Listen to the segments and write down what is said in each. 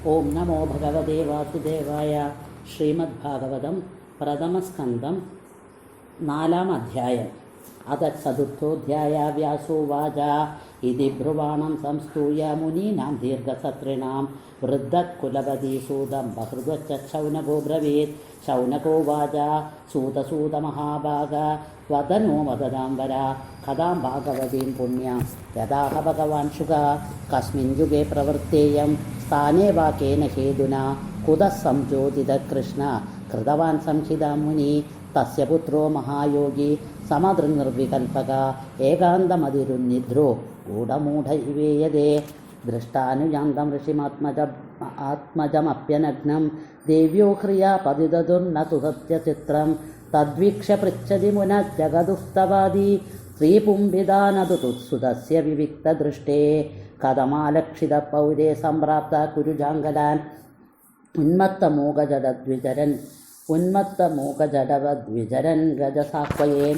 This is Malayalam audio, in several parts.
ഓം നമോ ഭഗവതേ വാസുദേവായ. ശ്രീമദ്ഭാഗവതം പ്രഥമസ്കന്ധം 4-ാം അധ്യായം. അത ചതുർത്ഥോധ്യായ. വ്യാസോവാച ഇതി ബ്രുവാണം സംസ്തൂയ മുനീനാം ദീർഘസത്രിണാം വൃദ്ധകുലപതീസൂതം ബഹൃദ്വച്ച ശൗനകോ ബ്രവീത്. ശൗനകോവാച സൂതസൂതമഹാഭാഗ വദനോ വദനാംബര കഥാം ഭാഗവതീം പുണ്യാം യഥാഹ ഭഗവാൻ ശുക കസ്മിൻ യുഗേ പ്രവൃത്തേയം സ്ഥാനേ വാ കേന ഹേതുനാ കുതഃ സംജ്യോതിതകൃഷ്ണ കൃതവാൻ സംഹിതാം മുനി തസ്യ പുത്രോ മഹായോഗി സമദൃനിർവികൽപക ഏകാന്തമതിരുന്നിദ്രോ ഗൂഢമൂഢ ഇവേയതേ. ദൃഷ്ടാനുയാന്തം ഋഷിമാത്മജമപ്യനഗ്നം ദേവ്യോ ഹ്രിയാ പതിതതുർനതു സത്യചിത്രം തദ്വീക്ഷ്യ പൃച്ഛതി മുനഃ ജഗദുസ്തവാദി ശ്രീപുംഭിദാനതു തുത്സുതസ്യ വിവിക്തദൃഷ്ടേ കഥമാലക്ഷിത പൗരേ സംപ്രാപ്ത കുരുജാങ്കലാൻ ഉന്മത്തമൂകജടവദ്വിചരൻ ഗജസാക്വയേ.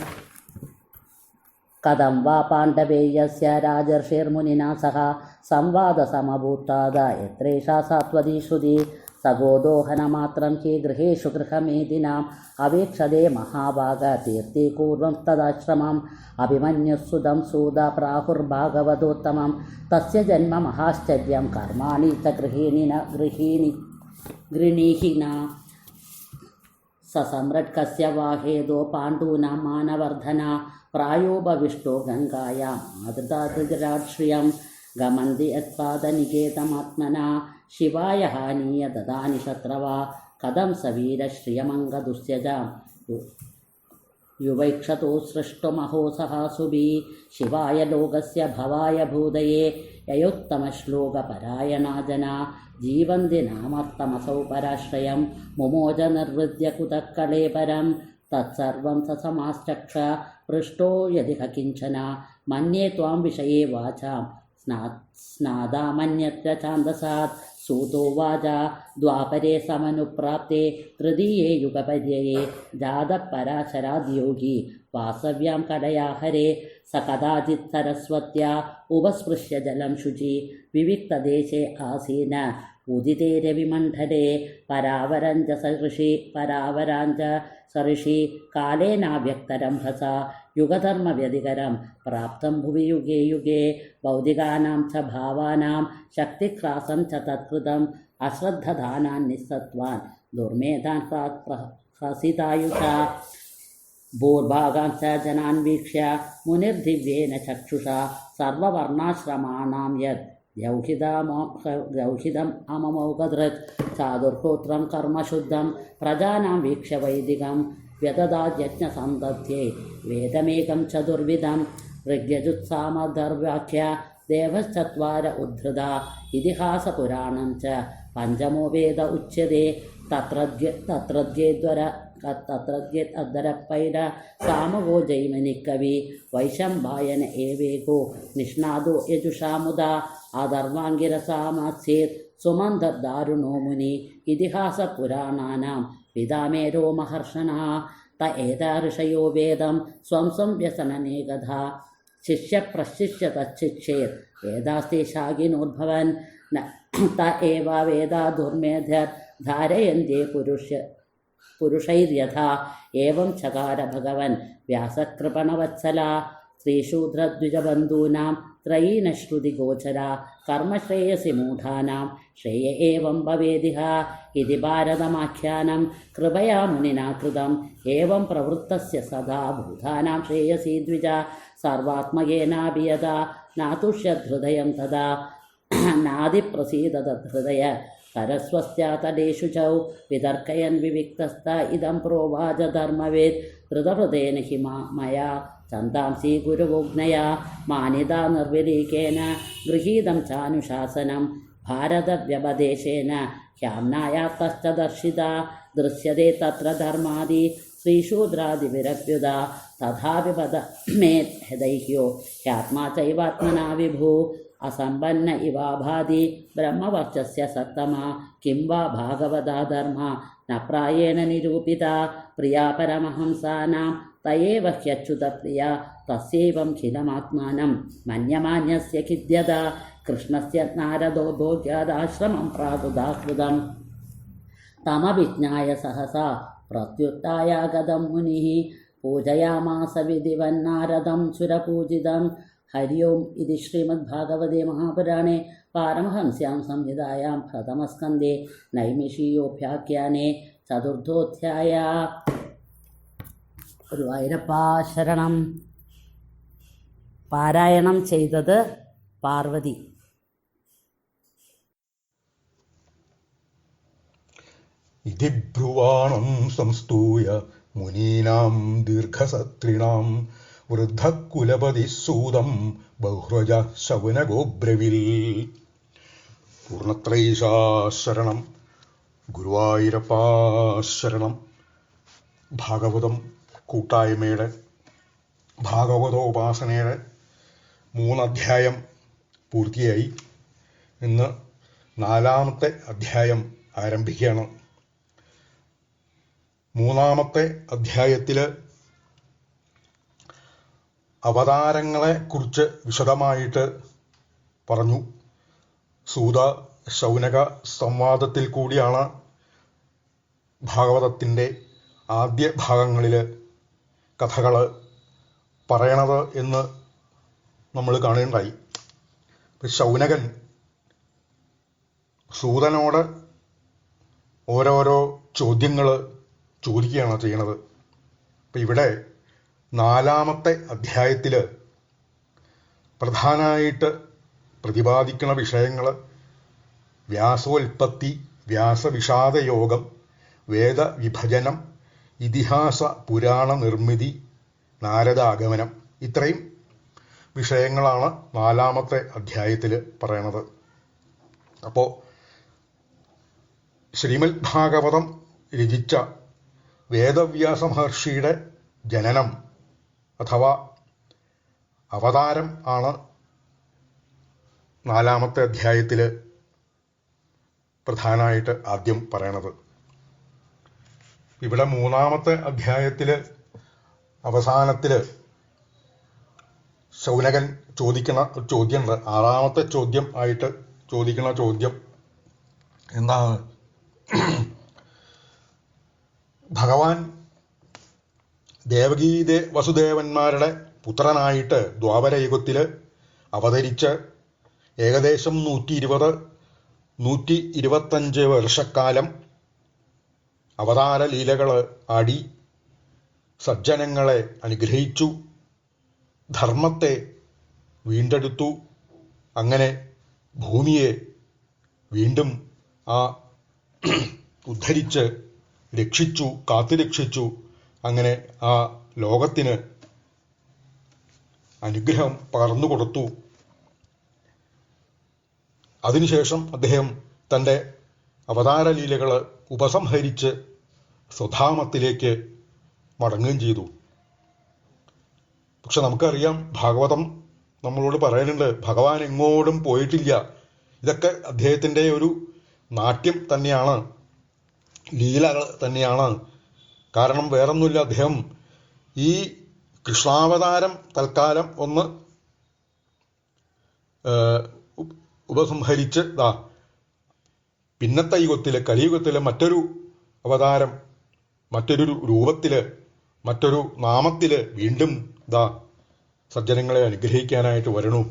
കഥം വാ പാണ്ഡവേയസ്യ രാജർഷിർമുനിനാ സഹ സംവാദസമഭൂത്താദ യത്രേഷാ സാത്വതീ ശ്രുതി സഗോദോഹനമാത്രം ഹി ഗൃഹേഷു ഗൃഹമേദിനാം അവേക്ഷതേ മഹാഭാഗ തീർത്ഥീകൂർവം തദാശ്രമം അഭിമന്യുസുതം സൂത പ്രാഹുർഭാഗവതോത്തമം തസ്യ ജന്മ മഹാശ്ചര്യം കർമാണി ച ഗൃഹീണിന സമ്രട്കസ്യ വാഹേദോ പാണ്ഡൂനാം മാനവർദ്ധന പ്രായോപവിഷ്ടോ ഗംഗായാം മാതൃതാതൃരാശ്രിയം ഗമന്തി യത്പാദനികേതമാത്മനാ ശിവായ ഹാനീയ ദദാനി ശത്രവാ കഥം സവീരശ്രിയമംഗദുസ്യജാം യുവൈക്ഷതോ സൃഷ്ടമഹോ സഹാസുഭി ശിവായ ലോകസ്യ ഭവായ ഭൂതയേ യയോത്തമശ്ലോകപരായണാ ജനാ ജീവന്തി നാമർത്ഥമസൗ പരാശ്രയം മുമോജ നിർവൃദ്യ കുതഃ കലേപരം തത്സർവം സസമാശ്ചക്ഷ പൃഷ്ടോ യദി കിഞ്ചന മന്യേ ത്വാം വിഷയേ വാചാം സ്നാദാമന്യത്ര ഛാന്ദസാത്. സൂതോവാച ദ്വാപരേ സമനുപ്രാപ്തേ തൃതീയേ യുഗപര്യയേ ജാതപരാശരാദ്യോഗി വാസവ്യാം കടയാഹരേ സ കഥാചിത് സരസ്വത്യാ ഉപസ്പൃശ്യ ജലം ശുചി വിവിക്തദേശേ ആസീന ഉദിതേ രവിമണ്ഡലേ പരാവരാഞ്ച സഋഷി കാലേനാവ്യക്തരംഭസ യുഗധർമ്മവ്യതികരം പ്രാപ്തം ഭുവി യുഗേ യുഗേ ഭൗതികാനാം ച ഭാവാനാം ശക്തിക്രാസം ച തത്കൃതം അശ്രദ്ധദാനാൻ നിസ്സത്വാൻ ദുർമേധാൻ ഹസിതായുഷ ഭൂർഭാഗാൻ ച ജനാൻ വീക്ഷ്യ മുനിർദിവ്യേന ചക്ഷുഷാ സർവവർണാശ്രമാണാം യത് ഗൗഹിതം അമമൗകദൃക് ചാതുർഹോത്രം കർമ്മശുദ്ധം പ്രജാനാം വീക്ഷ്യ വൈദികം വ്യതദാജ്ഞസന്തധ്യേ വേദമേകം ചതുർവിധം ഋഗ്യജുത്സാമധർവാക്യ ദേവശ്ചത്വാര ഉദ്ധൃത ഇതിഹാസപുരാണം ച പഞ്ചമോ വേദ ഉച്യത്തെ തത്രദ്യേദ്വരപ്പൈര സാമവോ ജൈമനിക്കവി വൈശംഭായന ഏവേകോ നിഷ്ണാദോ യജുഷാമുദ ആധർവാംഗിരസാമാസ്യേത് സുമന്ധർദാരുണോ മുനി ഇതിഹാസപുരാണാനാം പിതാമേരോ മഹർഷണ ത ഏതാ ഋഷയോ വേദം സ്വം സ്വം വ്യസനനേകഥ ശിഷ്യ പ്രശിഷ്യ തച്ഛിക്ഷേത് വേദാസ്തി ശാഖിനോദ്ഭവൻ ത ഏവ വേദാ ദുർമേധർ ധാരയന്ത്യേ പുരുഷൈര്യഥാ ഏവം ചകാര ഭഗവൻ വ്യാസകൃപണവത്സല ശ്രീശൂദ്രദ്വിജബന്ധൂനാം ത്രയീനശ്രുതിഗോചര കർമ്മശ്രേയസി മൂഢാനാം ശ്രേയ ഏവം ഭവേദിഹ ഇതി ഭാരതമാഖ്യാനം കൃപയാ മുനിനാ കൃതം ഏവം പ്രവൃത്തസ്യ സദാ ഭൂതാനാം ശ്രേയസി ദ്വിജ സർവാത്മകേനാഭിയത നാതുഷ്യഹൃദയം തദാ നാദിപ്രസീദതഹൃദയ സരസ്വസ്യാതടേഷു ചൗ വിതർക്കയൻ വിവിക്തസ്ഥ ഇദം പ്രോവാച ധർമ്മവേദ് ധൃതഹൃദേന ഹി മയാ ചന്താംസി ഗുരുവുഗ്നയാ മാനിതാ നിർവിലീകേന ഗൃഹീതം ചാനുശാസനം ഭാരതവ്യപദേശേന ഹ്യാംനായാത്തശ്ച ദർശിത ദൃശ്യത്തെ തത്ര ധർമാദി ശ്രീശൂദ്രാദിവിരപ്യുത തഥാപി പദ മേ ഹൃദൈഹ്യോ ഹ്യാത്മാ ചൈവാത്മനാ വിഭൂ असंपन्न इवाभाति ब्रह्मवर्चस्य सत्तमा किं वा भागवता धर्म न प्रायेण निरूपिता प्रिया परमहंसानां तयेव ह्यच्युतप्रिया तस्यैवं खिलमात्मानं मन्यमान्यस्य खिद्यता കൃഷ്ണസ്യ നാരദോ ഭോഗ്യാദാശ്രമം പ്രാതുദാഹൃതം തമവിജ്ഞായ സഹസാ പ്രത്യുത്തായാഗതം മുനിഃ പൂജയാമാസ വിധിവന്നാരദം സുരപൂജിതം. ഹരി ഓം. ഇതി ശ്രീമദ്ഭാഗവതേ മഹാപുരാണേ പാരമഹംസ്യാം സംഹിതായാം പ്രഥമസ്കന്ധേ നൈമിഷീയോപാഖ്യാനേ ചതുർത്ഥോധ്യായഃ. ഗുരുവായൂരപ്പാ ശരണം. പാരായണം ചെയ്തത് പാർവതി. ഇതി ബ്രുവാണം സംസ്തൂയ മുനീനാം ദീർഘസത്രിണാം വൃദ്ധകുലപതിസൂതം ബഹ്രജ ശൗനഗോബ്രവിൽ. പൂർണ്ണത്രൈശാശരണം. ഗുരുവായൂരപ്പാശരണം. ഭാഗവതം കൂട്ടായ്മയുടെ ഭാഗവതോപാസനയുടെ 3 അധ്യായം പൂർത്തിയായി. ഇന്ന് 4-ാമത്തെ അധ്യായം ആരംഭിക്കുകയാണ്. 3-ാമത്തെ അധ്യായത്തിൽ അവതാരങ്ങളെ കുറിച്ച് വിശദമായിട്ട് പറഞ്ഞു. സൂത ശൗനക സംവാദത്തിൽ കൂടിയാണ് ഭാഗവതത്തിൻ്റെ ആദ്യ ഭാഗങ്ങളിൽ കഥകൾ പറയണത് എന്ന് നമ്മൾ കാണുകയുണ്ടായി. ശൗനകൻ സൂതനോട് ഓരോരോ ചോദ്യങ്ങൾ ചോദിക്കുകയാണ് ചെയ്യണത്. അപ്പം ഇവിടെ 4-ാമത്തെ അധ്യായത്തിൽ പ്രധാനമായിട്ട് പ്രതിപാദിക്കുന്ന വിഷയങ്ങൾ വ്യാസോൽപ്പത്തി, വ്യാസവിഷാദയോഗം, വേദവിഭജനം, ഇതിഹാസ പുരാണ നിർമ്മിതി, നാരദാഗമനം. ഇത്രയും വിഷയങ്ങളാണ് 4-ാമത്തെ അധ്യായത്തിൽ പറയണത്. അപ്പോൾ ശ്രീമദ് ഭാഗവതം രചിച്ച വേദവ്യാസ മഹർഷിയുടെ ജനനം അഥവാ അവതാരം ആണ് 4-ാമത്തെ അധ്യായത്തിൽ പ്രധാനമായിട്ട് ആദ്യം പറയണത്. ഇവിടെ 3-ാമത്തെ അധ്യായത്തിൽ അവസാനത്തിൽ ശൗനകൻ ചോദിക്കുന്ന ചോദ്യമുണ്ട്. 6-ാമത്തെ ചോദ്യം ആയിട്ട് ചോദിക്കുന്ന ചോദ്യം എന്താണ്? ഭഗവാൻ ദേവകീ വസുദേവന്മാരുടെ പുത്രനായിട്ട് ദ്വാപരയുഗത്തിൽ അവതരിച്ച് ഏകദേശം 120-125 വർഷക്കാലം അവതാര ലീലകൾ ആടി സജ്ജനങ്ങളെ അനുഗ്രഹിച്ചു, ധർമ്മത്തെ വീണ്ടെടുത്തു. അങ്ങനെ ഭൂമിയെ വീണ്ടും ഉദ്ധരിച്ച് രക്ഷിച്ചു, കാത്തുരക്ഷിച്ചു. അങ്ങനെ ആ ലോകത്തിന് അനുഗ്രഹം പകർന്നു കൊടുത്തു. അതിനുശേഷം അദ്ദേഹം തൻ്റെ അവതാരലീലകൾ ഉപസംഹരിച്ച് സ്വധാമത്തിലേക്ക് മടങ്ങുകയും ചെയ്തു. പക്ഷെ നമുക്കറിയാം, ഭാഗവതം നമ്മളോട് പറയുന്നുണ്ട് ഭഗവാൻ എങ്ങോട്ടും പോയിട്ടില്ല. ഇതൊക്കെ അദ്ദേഹത്തിൻ്റെ ഒരു നാട്യം തന്നെയാണ്, ലീലകൾ തന്നെയാണ്. കാരണം വേറൊന്നുമില്ല, അദ്ദേഹം ഈ കൃഷ്ണാവതാരം തൽക്കാലം ഒന്ന് ഉപസംഹരിച്ച് പിന്നത്തെ യുഗത്തിൽ കലിയുഗത്തിൽ മറ്റൊരു അവതാരം, മറ്റൊരു രൂപത്തിൽ, മറ്റൊരു നാമത്തിൽ വീണ്ടും സജ്ജനങ്ങളെ അനുഗ്രഹിക്കാനായിട്ട് വരണു.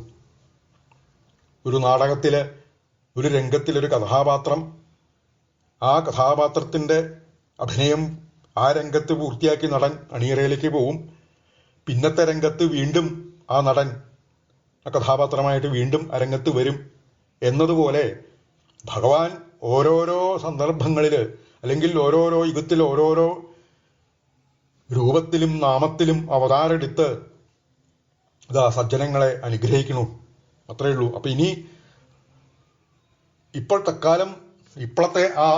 ഒരു നാടകത്തിൽ ഒരു രംഗത്തിലൊരു കഥാപാത്രം, ആ കഥാപാത്രത്തിൻ്റെ അഭിനയം ആ രംഗത്ത് പൂർത്തിയാക്കി നടൻ അണിയറയിലേക്ക് പോവും. പിന്നത്തെ രംഗത്ത് വീണ്ടും ആ നടൻ ആ കഥാപാത്രമായിട്ട് വീണ്ടും അരങ്ങത്ത് വരും. എന്നതുപോലെ ഭഗവാൻ ഓരോരോ സന്ദർഭങ്ങളിൽ അല്ലെങ്കിൽ ഓരോരോ യുഗത്തിൽ ഓരോരോ രൂപത്തിലും നാമത്തിലും അവതാരെടുത്ത് സജ്ജനങ്ങളെ അനുഗ്രഹിക്കണു. അത്രയേ ഉള്ളൂ. അപ്പം ഇനി ഇപ്പോൾ തൽക്കാലം ഇപ്പോഴത്തെ ആ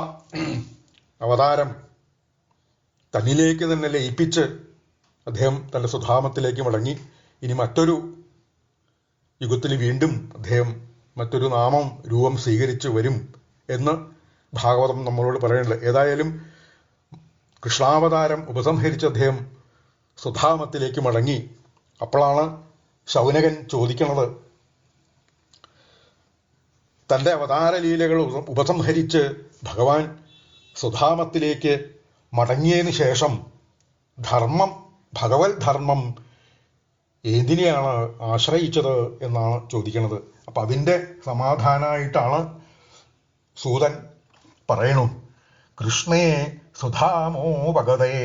അവതാരം തന്നിലേക്ക് തന്നെ ലയിപ്പിച്ച് അദ്ദേഹം തൻ്റെ സ്വധാമത്തിലേക്ക് മടങ്ങി. ഇനി മറ്റൊരു യുഗത്തിൽ വീണ്ടും അദ്ദേഹം മറ്റൊരു നാമം രൂപം സ്വീകരിച്ച് വരും എന്ന് ഭാഗവതം നമ്മളോട് പറയുന്നുണ്ട്. ഏതായാലും കൃഷ്ണാവതാരം ഉപസംഹരിച്ച് അദ്ദേഹം സ്വധാമത്തിലേക്ക് മടങ്ങി. അപ്പോഴാണ് ശൗനകൻ ചോദിക്കുന്നത്, തൻ്റെ അവതാരലീലകൾ ഉപസംഹരിച്ച് ഭഗവാൻ സ്വധാമത്തിലേക്ക് മടങ്ങിയതിന് ശേഷം ധർമ്മം, ഭഗവത് ധർമ്മം ഏതിനെയാണ് ആശ്രയിച്ചത് എന്നാണ് ചോദിക്കുന്നത്. അപ്പം അതിൻ്റെ സമാധാനമായിട്ടാണ് സൂതൻ പറയണു. കൃഷ്ണേ സുധാമോപഗതേ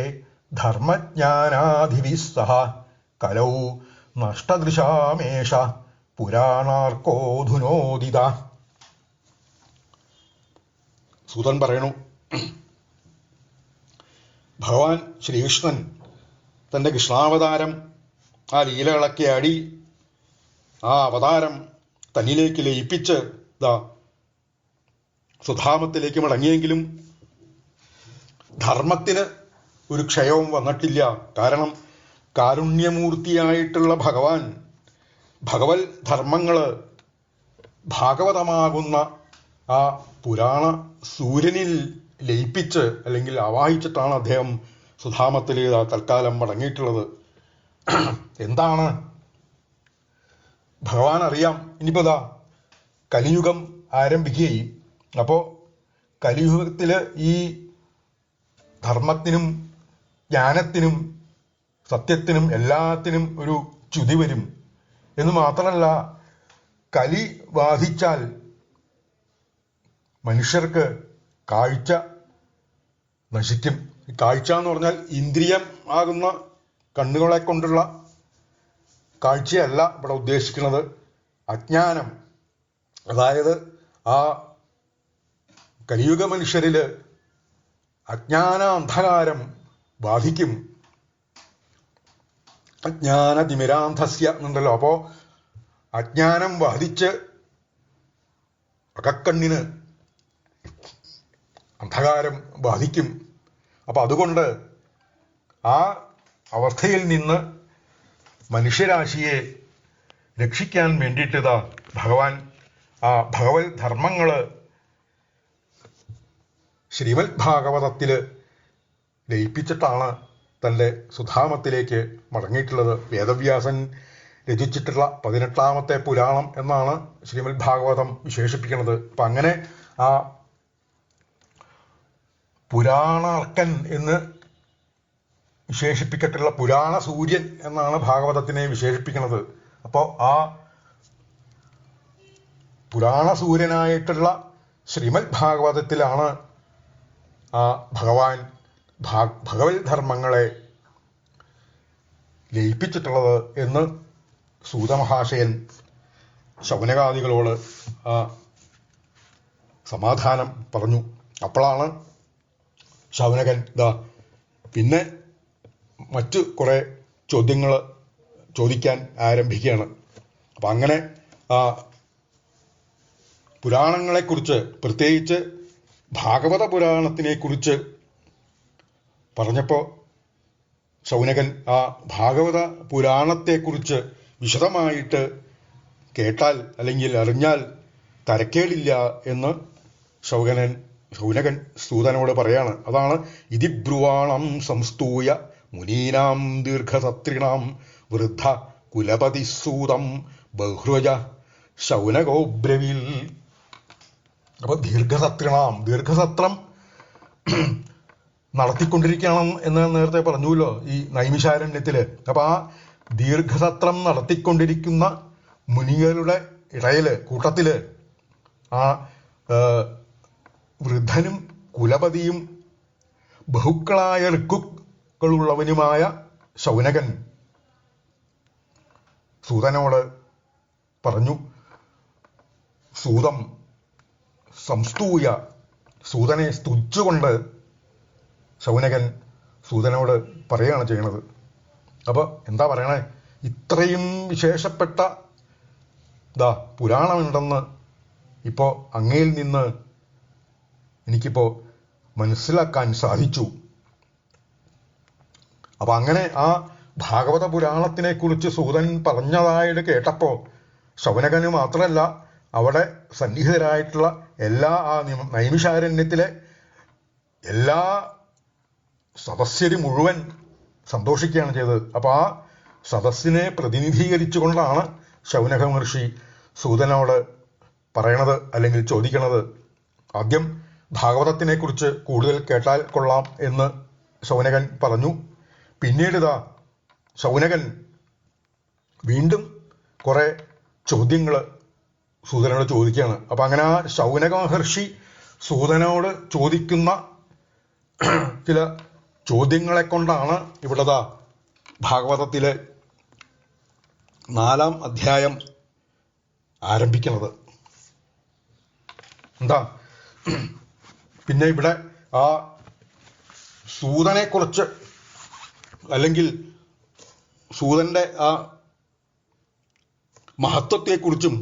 ധർമ്മജ്ഞാനാധിവിസ്സഹ കലൗ നഷ്ടദൃശാമേഷ പുരാണാർക്കോധുനോദിത. സൂതൻ പറയണു, ഭഗവാൻ ശ്രീകൃഷ്ണൻ തൻ്റെ കൃഷ്ണാവതാരം, ആ ലീലകളൊക്കെ ആടി ആ അവതാരം തന്നിലേക്ക് ലയിപ്പിച്ച് സുധാമത്തിലേക്ക് മടങ്ങിയെങ്കിലും ധർമ്മത്തിന് ഒരു ക്ഷയവും വന്നിട്ടില്ല. കാരണം കാരുണ്യമൂർത്തിയായിട്ടുള്ള ഭഗവാൻ ഭഗവത് ധർമ്മങ്ങൾ ഭാഗവതമാകുന്ന ആ പുരാണ സൂര്യനിൽ ലയിപ്പിച്ച് അല്ലെങ്കിൽ ആവാഹിച്ചിട്ടാണ് അദ്ദേഹം സുധാമത്തിൽ തൽക്കാലം മടങ്ങിയിട്ടുള്ളത്. എന്താണ് ഭഗവാൻ അറിയാം. ഇനിയിപ്പോൾ കലിയുഗം ആരംഭിക്കുകയും അപ്പോൾ കലിയുഗത്തിൽ ഈ ധർമ്മത്തിനും ജ്ഞാനത്തിനും സത്യത്തിനും എല്ലാത്തിനും ഒരു ച്യുതി വരും എന്ന് മാത്രമല്ല, കലി ബാധിച്ചാൽ മനുഷ്യർക്ക് കാഴ്ച നശിക്കും. കാഴ്ച എന്ന് പറഞ്ഞാൽ ഇന്ദ്രിയം ആകുന്ന കണ്ണുകളെ കൊണ്ടുള്ള കാഴ്ചയല്ല ഇവിടെ ഉദ്ദേശിക്കുന്നത്. അജ്ഞാനം, അതായത് ആ കലിയുഗ മനുഷ്യരിൽ അജ്ഞാന അന്ധകാരം ബാധിക്കും. അജ്ഞാനതിമിരാന്ധസ്യ എന്നുണ്ടല്ലോ. അപ്പോൾ അജ്ഞാനം ബാധിച്ച് അകക്കണ്ണിന് അന്ധകാരം ബാധിക്കും. അപ്പം അതുകൊണ്ട് ആ അവസ്ഥയിൽ നിന്ന് മനുഷ്യരാശിയെ രക്ഷിക്കാൻ വേണ്ടിയിട്ട് ഭഗവാൻ ആ ഭഗവത് ധർമ്മങ്ങൾ ശ്രീമദ് ഭാഗവതത്തിൽ ലയിപ്പിച്ചിട്ടാണ് തൻ്റെ സുധാമത്തിലേക്ക് മടങ്ങിയിട്ടുള്ളത്. വേദവ്യാസൻ രചിച്ചിട്ടുള്ള 18ാമത്തെ പുരാണം എന്നാണ് ശ്രീമദ് ഭാഗവതം വിശേഷിപ്പിക്കുന്നത്. അപ്പം അങ്ങനെ ആ പുരാണാർക്കൻ എന്ന് വിശേഷിപ്പിക്കട്ടുള്ള പുരാണ സൂര്യൻ എന്നാണ് ഭാഗവതത്തിനെ വിശേഷിപ്പിക്കുന്നത്. അപ്പോൾ ആ പുരാണ സൂര്യനായിട്ടുള്ള ശ്രീമദ് ഭാഗവതത്തിലാണ് ആ ഭഗവാൻ ഭഗവത് ധർമ്മങ്ങളെ ലയിപ്പിച്ചിട്ടുള്ളത് എന്ന് സൂതമഹാശയൻ ശൗനകാദികളോട് ആ സമാധാനം പറഞ്ഞു. അപ്പോഴാണ് ശൗനകൻ പിന്നെ മറ്റു കുറേ ചോദ്യങ്ങൾ ചോദിക്കാൻ ആരംഭിക്കുകയാണ്. അപ്പം അങ്ങനെ പുരാണങ്ങളെക്കുറിച്ച്, പ്രത്യേകിച്ച് ഭാഗവത പുരാണത്തിനെക്കുറിച്ച് പറഞ്ഞപ്പോൾ ശൗനകൻ ആ ഭാഗവത പുരാണത്തെക്കുറിച്ച് വിശദമായിട്ട് കേട്ടാൽ അല്ലെങ്കിൽ അറിഞ്ഞാൽ തരക്കേടില്ല എന്ന് ശൗനകൻ സൂതനോട് പറയാണ്. അതാണ് ഇതിബ്രുവാണം സംസ്തൂയ മുനീനാം ദീർഘസത്രിണാം വൃദ്ധ കുലപതിസൂതം ബഹ്രുജ ശൗനകോബ്രവിൽ. അപ്പൊ ദീർഘസത്രം നടത്തിക്കൊണ്ടിരിക്കണം എന്ന് നേരത്തെ പറഞ്ഞുല്ലോ ഈ നൈമിഷാരണ്യത്തില്. അപ്പൊ ആ ദീർഘസത്രം നടത്തിക്കൊണ്ടിരിക്കുന്ന മുനികളുടെ കൂട്ടത്തില് ആ വൃദ്ധനും കുലപതിയും ബഹുക്കളായ ഋക്കുകളുള്ളവനുമായ ശൗനകൻ സൂതനോട് പറഞ്ഞു. സൂതം സംസ്തൂയ, സൂതനെ സ്തുതിച്ചുകൊണ്ട് ശൗനകൻ സൂതനോട് പറയുകയാണ് ചെയ്യണത്. അപ്പോൾ എന്താ പറയണേ, ഇത്രയും വിശേഷപ്പെട്ട പുരാണമുണ്ടെന്ന് ഇപ്പോൾ അങ്ങയിൽ നിന്ന് എനിക്കിപ്പോൾ മനസ്സിലാക്കാൻ സാധിച്ചു. അപ്പം അങ്ങനെ ആ ഭാഗവത പുരാണത്തിനെ കുറിച്ച് സൂതൻ പറഞ്ഞതായിട്ട് കേട്ടപ്പോൾ ശൗനകന് മാത്രമല്ല അവിടെ സന്നിഹിതരായിട്ടുള്ള എല്ലാ ആ നൈമിഷാരണ്യത്തിലെ എല്ലാ സദസ്യരും മുഴുവൻ സന്തോഷിക്കുകയാണ് ചെയ്തത്. അപ്പോൾ ആ സദസ്സിനെ പ്രതിനിധീകരിച്ചുകൊണ്ടാണ് ശൗനക മഹർഷി സൂതനോട് പറയണത് അല്ലെങ്കിൽ ചോദിക്കണത്. ആദ്യം ഭാഗവതത്തിനെക്കുറിച്ച് കൂടുതൽ കേട്ടാൽ കൊള്ളാം എന്ന് ശൗനകൻ പറഞ്ഞു. പിന്നീട് ശൗനകൻ വീണ്ടും കുറെ ചോദ്യങ്ങൾ സൂതനോട് ചോദിക്കുകയാണ്. അപ്പം അങ്ങനെ ആ ശൗനക മഹർഷി സൂതനോട് ചോദിക്കുന്ന ചില ചോദ്യങ്ങളെ കൊണ്ടാണ് ഇവിടെ ഭാഗവതത്തിലെ 4-ാം അധ്യായം ആരംഭിക്കുന്നത്. എന്താ പിന്നെ ഇവിടെ ആ സൂതനെക്കുറിച്ച് അല്ലെങ്കിൽ സൂതന്റെ ആ മഹത്വത്തെക്കുറിച്ചും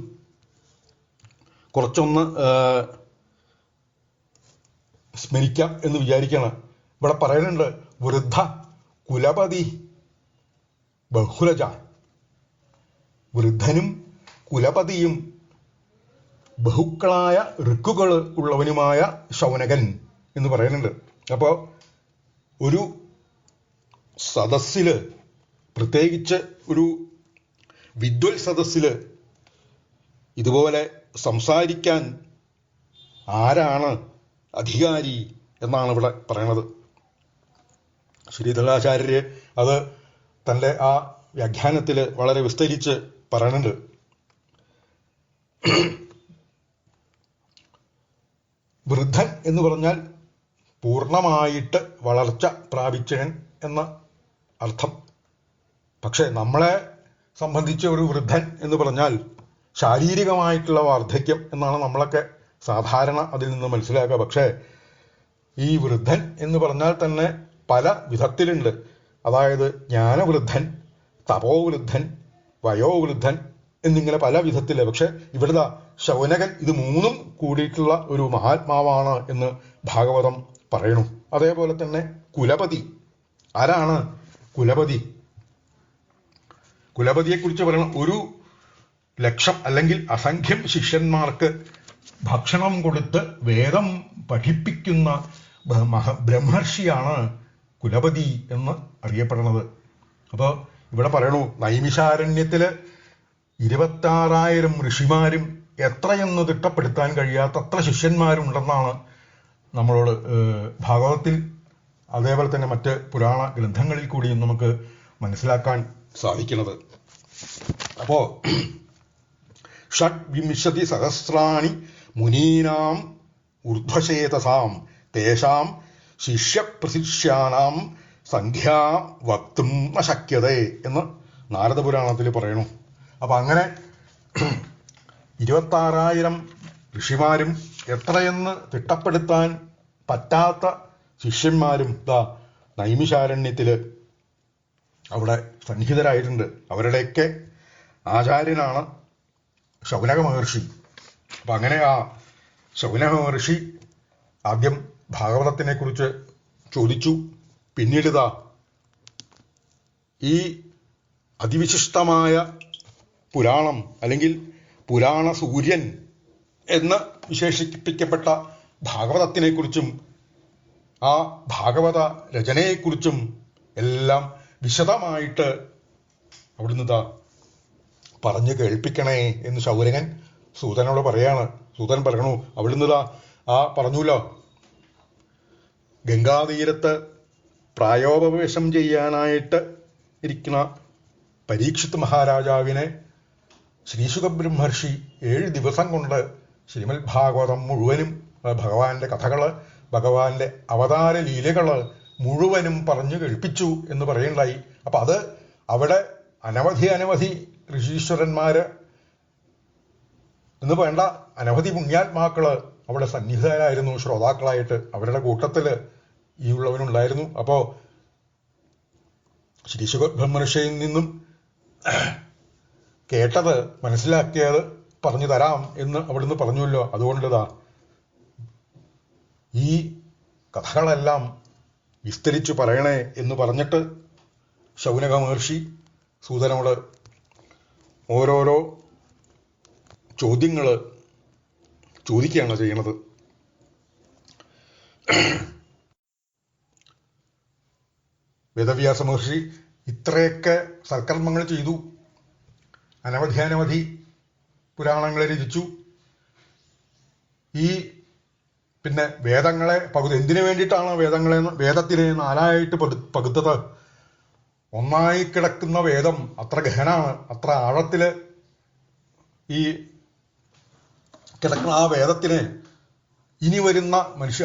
കുറച്ചൊന്ന് സ്മരിക്കാം എന്ന് വിചാരിക്കണം. ഇവിടെ പറയുന്നുണ്ട്, വൃദ്ധ കുലപതി ബഹുലജ. വൃദ്ധനും കുലപതിയും ബഹുക്കളായ ഋക്കുകൾ ഉള്ളവനുമായ ശൗനകൻ എന്ന് പറയുന്നുണ്ട്. അപ്പോൾ ഒരു സദസ്സിൽ, പ്രത്യേകിച്ച് ഒരു വിദ്വൽ സദസ്സിൽ ഇതുപോലെ സംസാരിക്കാൻ ആരാണ് അധികാരി എന്നാണ് ഇവിടെ പറയണത്. ശ്രീധരാചാര്യര് അത് തൻ്റെ ആ വ്യാഖ്യാനത്തിൽ വളരെ വിസ്തരിച്ച് പറയുന്നുണ്ട്. വൃദ്ധൻ എന്ന് പറഞ്ഞാൽ പൂർണ്ണമായിട്ട് വളർച്ച പ്രാപിച്ചവൻ എന്ന അർത്ഥം. പക്ഷെ നമ്മളെ സംബന്ധിച്ച ഒരു വൃദ്ധൻ എന്ന് പറഞ്ഞാൽ ശാരീരികമായിട്ടുള്ള വാർദ്ധക്യം എന്നാണ് നമ്മളൊക്കെ സാധാരണ അതിൽ നിന്ന് മനസ്സിലാക്കുക. പക്ഷേ ഈ വൃദ്ധൻ എന്ന് പറഞ്ഞാൽ തന്നെ പല വിധത്തിലുണ്ട്. അതായത് ജ്ഞാനവൃദ്ധൻ, തപോവൃദ്ധൻ, വയോവൃദ്ധൻ എന്നിങ്ങനെ പല വിധത്തില്. പക്ഷെ ഇവിടെ ശൗനകൻ ഇത് മൂന്നും കൂടിയിട്ടുള്ള ഒരു മഹാത്മാവാണ് എന്ന് ഭാഗവതം പറയണു. അതേപോലെ തന്നെ കുലപതി. ആരാണ് കുലപതി? കുലപതിയെക്കുറിച്ച് പറയണം, 1,00,000 അല്ലെങ്കിൽ അസംഖ്യം ശിഷ്യന്മാർക്ക് ഭക്ഷണം കൊടുത്ത് വേദം പഠിപ്പിക്കുന്ന ബ്രഹ്മർഷിയാണ് കുലപതി എന്ന് അറിയപ്പെടുന്നത്. അപ്പോൾ ഇവിടെ പറയണു, നൈമിഷാരണ്യത്തില് 26,000 ഋഷിമാരും എത്രയെന്ന് തിട്ടപ്പെടുത്താൻ കഴിയാത്തത്ര ശിഷ്യന്മാരുണ്ടെന്നാണ് നമ്മളോട് ഭാഗവതത്തിൽ അതേപോലെ തന്നെ മറ്റ് പുരാണ ഗ്രന്ഥങ്ങളിൽ കൂടിയും നമുക്ക് മനസ്സിലാക്കാൻ സാധിക്കുന്നത്. അപ്പോ 6,20,000 മുനീനാം ഊർധ്വശേതസാം തേഷാം ശിഷ്യപ്രശിഷ്യാനാം സംഖ്യാ വക്തും ന ശക്യതേ എന്ന് നാരദപുരാണത്തിൽ പറയണു. അപ്പൊ അങ്ങനെ 26,000 ഋഷിമാരും എത്രയെന്ന് തിട്ടപ്പെടുത്താൻ പറ്റാത്ത ശിഷ്യന്മാരും നൈമിഷാരണ്യത്തില് അവിടെ സന്നിഹിതരായിട്ടുണ്ട്. അവരുടെയൊക്കെ ആചാര്യനാണ് ശൗനക മഹർഷി. അപ്പൊ അങ്ങനെ ആ ശൗനക മഹർഷി ആദ്യം ഭാഗവതത്തിനെ കുറിച്ച് ചോദിച്ചു. പിന്നീട് ഈ അതിവിശിഷ്ടമായ പുരാണം അല്ലെങ്കിൽ പുരാണ സൂര്യൻ എന്ന് വിശേഷിപ്പിക്കപ്പെട്ട ഭാഗവതത്തിനെക്കുറിച്ചും ആ ഭാഗവത രചനയെക്കുറിച്ചും എല്ലാം വിശദമായിട്ട് അവിടുന്ന് പറഞ്ഞു കേൾപ്പിക്കണേ എന്ന് ശൗനകൻ സൂതനോട് പറയാണ്. സൂതൻ പറയണു, അവിടുന്ന് പറഞ്ഞൂലോ, ഗംഗാതീരത്ത് പ്രായോപവേശം ചെയ്യാനായിട്ട് ഇരിക്കുന്ന പരീക്ഷിത് മഹാരാജാവിനെ ശ്രീശുഖബ്രഹ്മർഷി 7 ദിവസം കൊണ്ട് ശ്രീമദ് ഭാഗവതം മുഴുവനും, ഭഗവാന്റെ കഥകള്, ഭഗവാന്റെ അവതാര ലീലകള് മുഴുവനും പറഞ്ഞു കേൾപ്പിച്ചു എന്ന് പറയുണ്ടായി. അപ്പൊ അത് അവിടെ അനവധി ഋഷീശ്വരന്മാര് എന്ന് വേണ്ട അനവധി പുണ്യാത്മാക്കള് അവിടെ സന്നിഹിതരായിരുന്നു ശ്രോതാക്കളായിട്ട്. അവരുടെ കൂട്ടത്തില് ഈ ഉള്ളവനുണ്ടായിരുന്നു. അപ്പോ ശ്രീശുഖബ്രഹ്മർഷിയിൽ നിന്നും കേട്ടത് മനസ്സിലാക്കിയത് പറഞ്ഞു തരാം എന്ന് അവിടുന്ന് പറഞ്ഞുവല്ലോ. അതുകൊണ്ട് ഈ കഥകളെല്ലാം വിസ്തരിച്ചു പറയണേ എന്ന് പറഞ്ഞിട്ട് ശൗനക മഹർഷി സൂതനോട് ഓരോരോ ചോദ്യങ്ങൾ ചോദിക്കുകയാണ് ചെയ്യണത്. വേദവ്യാസ മഹർഷി ഇത്രയൊക്കെ സൽക്കർമ്മങ്ങൾ ചെയ്തു, അനവധി പുരാണങ്ങളെ രചിച്ചു. ഈ പിന്നെ വേദങ്ങളെ എന്തിനു വേണ്ടിയിട്ടാണ് വേദത്തിനെ 4ആയിട്ട് പകുത്തത്? ഒന്നായി കിടക്കുന്ന വേദം അത്ര ഗഹനാണ്, അത്ര ആഴത്തില് ഈ കിടക്കുന്ന ആ വേദത്തിനെ ഇനി വരുന്ന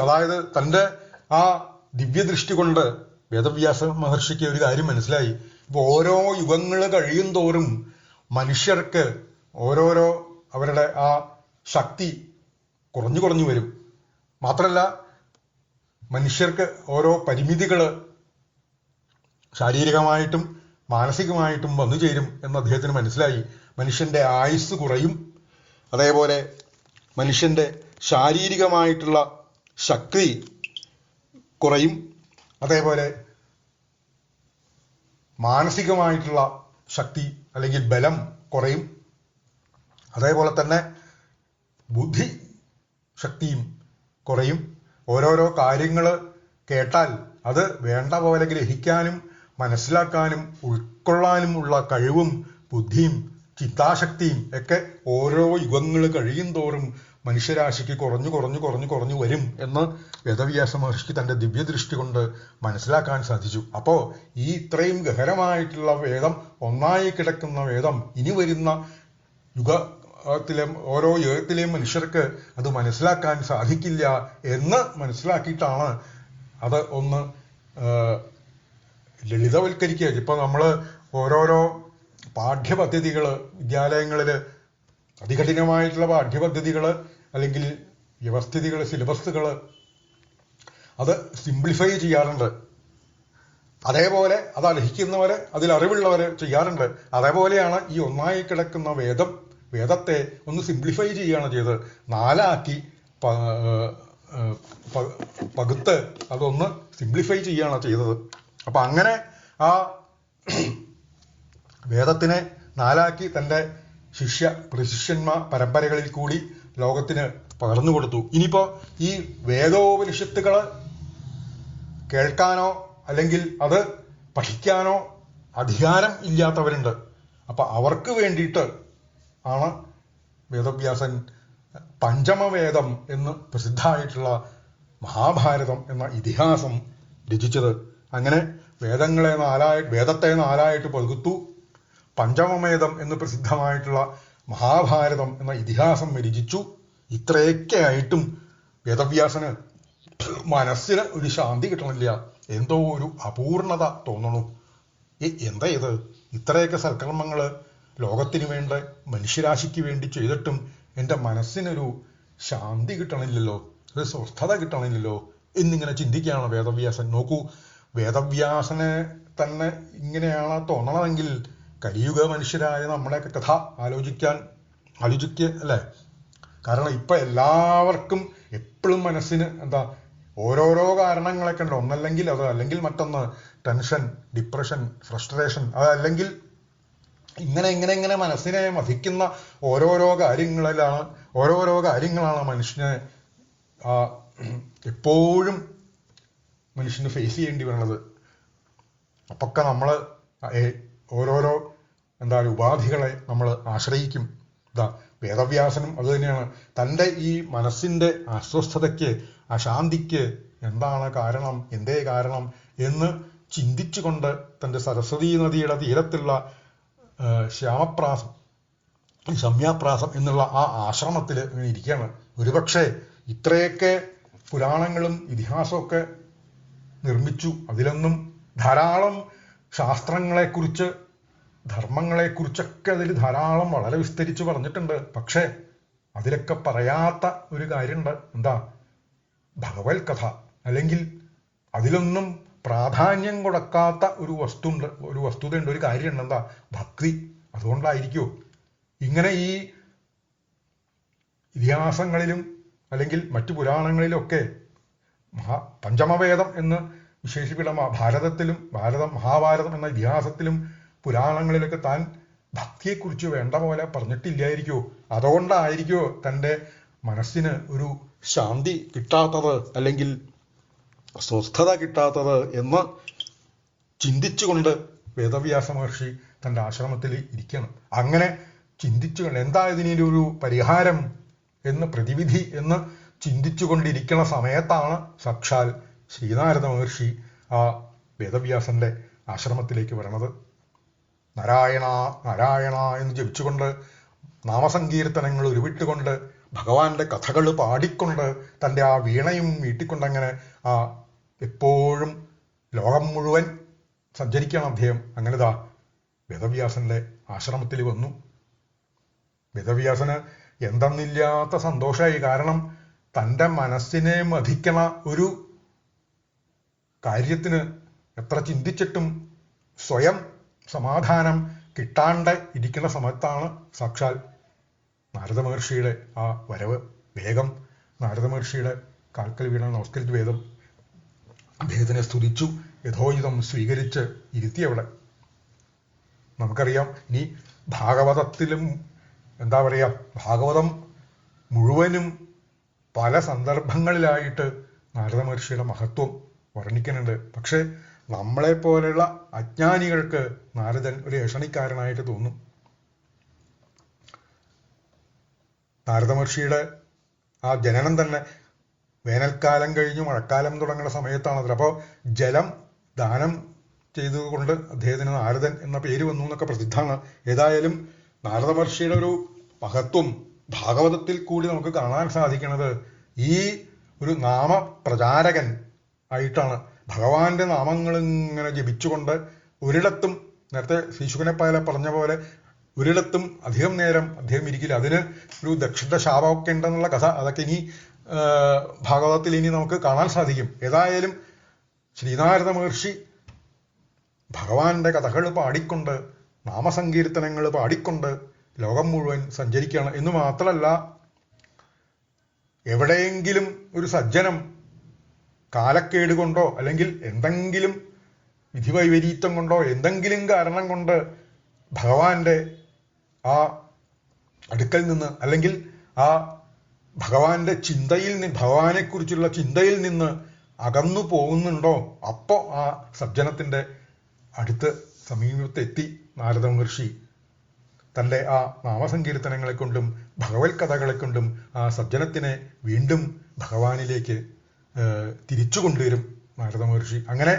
അതായത് തൻ്റെ ആ ദിവ്യദൃഷ്ടി കൊണ്ട് വേദവ്യാസ മഹർഷിക്ക് ഒരു കാര്യം മനസ്സിലായി. ഇപ്പൊ ഓരോ യുഗങ്ങൾ കഴിയും തോറും മനുഷ്യർക്ക് ഓരോരോ അവരുടെ ആ ശക്തി കുറഞ്ഞു കുറഞ്ഞു വരും. മാത്രമല്ല മനുഷ്യർക്ക് ഓരോ പരിമിതികൾ ശാരീരികമായിട്ടും മാനസികമായിട്ടും വന്നു ചേരും എന്ന് അദ്ദേഹത്തിന് മനസ്സിലായി. മനുഷ്യന്റെ ആയുസ് കുറയും, അതേപോലെ മനുഷ്യന്റെ ശാരീരികമായിട്ടുള്ള ശക്തി കുറയും, അതേപോലെ മാനസികമായിട്ടുള്ള ശക്തി അല്ലെങ്കിൽ ബലം കുറയും, അതേപോലെ തന്നെ ബുദ്ധി ശക്തിയും കുറയും. ഓരോരോ കാര്യങ്ങൾ കേട്ടാൽ അത് വേണ്ട പോലെ ഗ്രഹിക്കാനും മനസ്സിലാക്കാനും ഉൾക്കൊള്ളാനും ഉള്ള കഴിവും ബുദ്ധിയും ചിന്താശക്തിയും ഒക്കെ ഓരോ യുഗങ്ങൾ കഴിയും തോറും മനുഷ്യരാശിക്ക് കുറഞ്ഞു കുറഞ്ഞു കുറഞ്ഞു കുറഞ്ഞു വരും എന്ന് വേദവ്യാസ മഹർഷിക്ക് തൻ്റെ ദിവ്യദൃഷ്ടി കൊണ്ട് മനസ്സിലാക്കാൻ സാധിച്ചു. അപ്പോൾ ഈ ഇത്രയും ഗഹനമായിട്ടുള്ള വേദം, ഒന്നായി കിടക്കുന്ന വേദം, ഇനി വരുന്ന ഓരോ യുഗത്തിലെയും മനുഷ്യർക്ക് അത് മനസ്സിലാക്കാൻ സാധിക്കില്ല എന്ന് മനസ്സിലാക്കിയിട്ടാണ് അത് ഒന്ന് ലളിതവൽക്കരിക്കുക. ഇപ്പൊ നമ്മൾ ഓരോരോ പാഠ്യപദ്ധതികൾ വിദ്യാലയങ്ങളിൽ അതികഠിനമായിട്ടുള്ള പാഠ്യപദ്ധതികൾ അല്ലെങ്കിൽ വ്യവസ്ഥിതികൾ, സിലബസുകൾ അത് സിംപ്ലിഫൈ ചെയ്യാറുണ്ട്. അതേപോലെ അത് അർഹിക്കുന്നവർ, അതിൽ അറിവുള്ളവർ ചെയ്യാറുണ്ട്. അതേപോലെയാണ് ഈ ഒന്നായി കിടക്കുന്ന വേദത്തെ ഒന്ന് സിംപ്ലിഫൈ ചെയ്യുകയാണ് ചെയ്തത്. 4ആക്കി പകുത്ത് അതൊന്ന് സിംപ്ലിഫൈ ചെയ്യുകയാണ് ചെയ്തത്. അപ്പൊ അങ്ങനെ ആ വേദത്തിനെ 4ആക്കി തൻ്റെ പ്രതിശിഷ്യന്മാർ പരമ്പരകളിൽ കൂടി ലോകത്തിന് പകർന്നു കൊടുത്തു. ഇനിയിപ്പോ ഈ വേദോപനിഷത്തുകൾ കേൾക്കാനോ അല്ലെങ്കിൽ അത് പഠിക്കാനോ അധികാരം ഇല്ലാത്തവരുണ്ട്. അപ്പൊ അവർക്ക് വേണ്ടിയിട്ട് ആണ് വേദവ്യാസൻ പഞ്ചമവേദം എന്ന് പ്രസിദ്ധമായിട്ടുള്ള മഹാഭാരതം എന്ന ഇതിഹാസം രചിച്ചത്. അങ്ങനെ വേദത്തെ 4ആയിട്ട് പകുത്തു. പഞ്ചമവേദം എന്ന് പ്രസിദ്ധമായിട്ടുള്ള മഹാഭാരതം എന്ന ഇതിഹാസം രചിച്ചു. ഇത്രയൊക്കെ ആയിട്ടും വേദവ്യാസന് മനസ്സിന് ഒരു ശാന്തി കിട്ടണില്ല. എന്തോ ഒരു അപൂർണത തോന്നണു. എന്താ ഇത്? ഇത്രയൊക്കെ സൽക്കർമ്മങ്ങൾ ലോകത്തിന് വേണ്ട മനുഷ്യരാശിക്ക് വേണ്ടി ചെയ്തിട്ടും എൻ്റെ മനസ്സിനൊരു ശാന്തി കിട്ടണില്ലല്ലോ, ഒരു സ്വസ്ഥത കിട്ടണില്ലല്ലോ എന്നിങ്ങനെ ചിന്തിക്കുകയാണ് വേദവ്യാസൻ. നോക്കൂ, വേദവ്യാസനെ തന്നെ ഇങ്ങനെയാണ് തോന്നണമെങ്കിൽ കലിയുഗ മനുഷ്യരായ നമ്മളെയൊക്കെ കഥ ആലോചിക്കുക അല്ലേ? കാരണം ഇപ്പൊ എല്ലാവർക്കും എപ്പോഴും മനസ്സിന് ഓരോരോ കാരണങ്ങളൊക്കെ ഉണ്ട്. ഒന്നല്ലെങ്കിൽ അത്, അല്ലെങ്കിൽ മറ്റൊന്ന് ടെൻഷൻ, ഡിപ്രഷൻ, ഫ്രസ്ട്രേഷൻ, അതല്ലെങ്കിൽ ഇങ്ങനെ മനസ്സിനെ മതിക്കുന്ന ഓരോരോ കാര്യങ്ങളാണ് മനുഷ്യനെ എപ്പോഴും മനുഷ്യന് ഫേസ് ചെയ്യേണ്ടി വരുന്നത്. അപ്പൊക്കെ നമ്മൾ ഓരോരോ ഉപാധികളെ നമ്മൾ ആശ്രയിക്കും. വേദവ്യാസനും അത് തന്നെയാണ്. തൻ്റെ ഈ മനസ്സിന്റെ അസ്വസ്ഥതയ്ക്ക്, അശാന്തിക്ക് എന്താണ് കാരണം, എന്തേ കാരണം എന്ന് ചിന്തിച്ചുകൊണ്ട് തൻ്റെ സരസ്വതീ നദിയുടെ തീരത്തുള്ള ശമ്യാപ്രാസം എന്നുള്ള ആ ആശ്രമത്തിൽ ഇങ്ങനെ ഇരിക്കുകയാണ്. ഒരുപക്ഷെ ഇത്രയൊക്കെ പുരാണങ്ങളും ഇതിഹാസമൊക്കെ നിർമ്മിച്ചു. അതിലൊന്നും ധാരാളം ശാസ്ത്രങ്ങളെക്കുറിച്ച്, ധർമ്മങ്ങളെക്കുറിച്ചൊക്കെ അതിൽ ധാരാളം വളരെ വിസ്തരിച്ച് പറഞ്ഞിട്ടുണ്ട്. പക്ഷേ അതിലൊക്കെ പറയാത്ത ഒരു കാര്യമുണ്ട്. ഭഗവത് കഥ. അല്ലെങ്കിൽ അതിലൊന്നും പ്രാധാന്യം കൊടുക്കാത്ത ഒരു വസ്തുതയുണ്ട്, ഒരു കാര്യമുണ്ട്. ഭക്തി. അതുകൊണ്ടായിരിക്കുമോ ഇങ്ങനെ ഈ ഇതിഹാസങ്ങളിലും അല്ലെങ്കിൽ മറ്റു പുരാണങ്ങളിലൊക്കെ പഞ്ചമവേദം എന്ന് വിശേഷിപ്പിക്കുന്ന മഹാഭാരതം എന്ന ഇതിഹാസത്തിലും പുരാണങ്ങളിലൊക്കെ താൻ ഭക്തിയെക്കുറിച്ച് വേണ്ട പോലെ പറഞ്ഞിട്ടില്ലായിരിക്കുമോ? അതുകൊണ്ടായിരിക്കുമോ തൻ്റെ മനസ്സിന് ഒരു ശാന്തി കിട്ടാത്തത് അല്ലെങ്കിൽ സ്വസ്ഥത കിട്ടാത്തത് എന്ന് ചിന്തിച്ചുകൊണ്ട് വേദവ്യാസ മഹർഷി തൻ്റെ ആശ്രമത്തിൽ ഇരിക്കണം. അങ്ങനെ ചിന്തിച്ചുകൊണ്ട് എന്താ ഇതിനൊരു പരിഹാരം എന്ന്, പ്രതിവിധി എന്ന് ചിന്തിച്ചുകൊണ്ടിരിക്കുന്ന സമയത്താണ് സാക്ഷാൽ ശ്രീനാരദ മഹർഷി ആ വേദവ്യാസന്റെ ആശ്രമത്തിലേക്ക് വരണത്. നാരായണ നാരായണ എന്ന് ജപിച്ചുകൊണ്ട് നാമസങ്കീർത്തനങ്ങൾ ഉരുവിട്ടുകൊണ്ട് ഭഗവാന്റെ കഥകൾ പാടിക്കൊണ്ട് തൻ്റെ ആ വീണയും വീട്ടിക്കൊണ്ടങ്ങനെ ആ എപ്പോഴും ലോകം മുഴുവൻ സഞ്ചരിക്കണം അദ്ദേഹം. അങ്ങനെതാ വേദവ്യാസന്റെ ആശ്രമത്തിൽ വന്നു. വേദവ്യാസന് എന്തെന്നില്ലാത്ത സന്തോഷമായി. കാരണം തൻ്റെ മനസ്സിനെ മഥിക്കണ ഒരു കാര്യത്തിന് എത്ര ചിന്തിച്ചിട്ടും സ്വയം സമാധാനം കിട്ടാണ്ട് ഇരിക്കുന്ന സമയത്താണ് സാക്ഷാൽ നാരദ മഹർഷിയുടെ ആ വരവ്. വേഗം നാരദ മഹർഷിയുടെ കാൽക്കൽ വീണ നമസ്കരിച്ച് വേദം അദ്ദേഹത്തിനെ സ്തുതിച്ചു, യഥോചിതം സ്വീകരിച്ച് ഇരുത്തി അവിടെ. നമുക്കറിയാം ഇനി ഭാഗവതത്തിലും എന്താ പറയുക, ഭാഗവതം മുഴുവനും പല സന്ദർഭങ്ങളിലായിട്ട് നാരദ മഹർഷിയുടെ മഹത്വം വർണ്ണിക്കുന്നുണ്ട്. പക്ഷെ നമ്മളെപ്പോലുള്ള അജ്ഞാനികൾക്ക് നാരദൻ ഒരു ഏഷണിക്കാരനായിട്ട് തോന്നും. നാരദ മഹർഷിയുടെ ആ ജനനം തന്നെ വേനൽക്കാലം കഴിഞ്ഞു മഴക്കാലം തുടങ്ങുന്ന സമയത്താണത്. അപ്പോൾ ജലം ദാനം ചെയ്തുകൊണ്ട് അദ്ദേഹത്തിന് നാരദൻ എന്ന പേര് വന്നു എന്നൊക്കെ പ്രസിദ്ധമാണ്. ഏതായാലും നാരദ മഹർഷിയുടെ ഒരു മഹത്വം ഭാഗവതത്തിൽ കൂടി നമുക്ക് കാണാൻ സാധിക്കുന്നത് ഈ ഒരു നാമപ്രചാരകൻ ആയിട്ടാണ്. ഭഗവാന്റെ നാമങ്ങൾ ഇങ്ങനെ ജപിച്ചുകൊണ്ട് ഒരിടത്തും, നേരത്തെ ശ്രീശുകനെ പറഞ്ഞ പോലെ ഒരിടത്തും അധികം നേരം അദ്ദേഹം ഇരിക്കില്ല. അതിന് ഒരു ദക്ഷന്റെ ശാപമൊക്കെ ഉണ്ടെന്നുള്ള കഥ അതൊക്കെ ഇനി ഭാഗവതത്തിൽ ഇനി നമുക്ക് കാണാൻ സാധിക്കും. ഏതായാലും ശ്രീനാരദ മഹർഷി ഭഗവാന്റെ കഥകൾ പാടിക്കൊണ്ട് നാമസങ്കീർത്തനങ്ങൾ പാടിക്കൊണ്ട് ലോകം മുഴുവൻ സഞ്ചരിക്കുകയാണ്. എന്ന് മാത്രമല്ല, എവിടെയെങ്കിലും ഒരു സജ്ജനം കാലക്കേട് കൊണ്ടോ അല്ലെങ്കിൽ എന്തെങ്കിലും വിധിവൈപരീത്യം കൊണ്ടോ എന്തെങ്കിലും കാരണം കൊണ്ട് ഭഗവാന്റെ ആ അടുക്കൽ നിന്ന് അല്ലെങ്കിൽ ആ ഭഗവാന്റെ ചിന്തയിൽ നിന്ന്, ഭഗവാനെക്കുറിച്ചുള്ള ചിന്തയിൽ നിന്ന് അകന്നു പോകുന്നുണ്ടോ, അപ്പോൾ ആ സജ്ജനത്തിൻ്റെ അടുത്ത് സമീപത്തെത്തി നാരദ മഹർഷി തൻ്റെ ആ നാമസങ്കീർത്തനങ്ങളെ കൊണ്ടും ഭഗവത് കഥകളെ കൊണ്ടും ആ സജ്ജനത്തിനെ വീണ്ടും ഭഗവാനിലേക്ക് തിരിച്ചു കൊണ്ടുവരും നാരദ മഹർഷി. അങ്ങനെ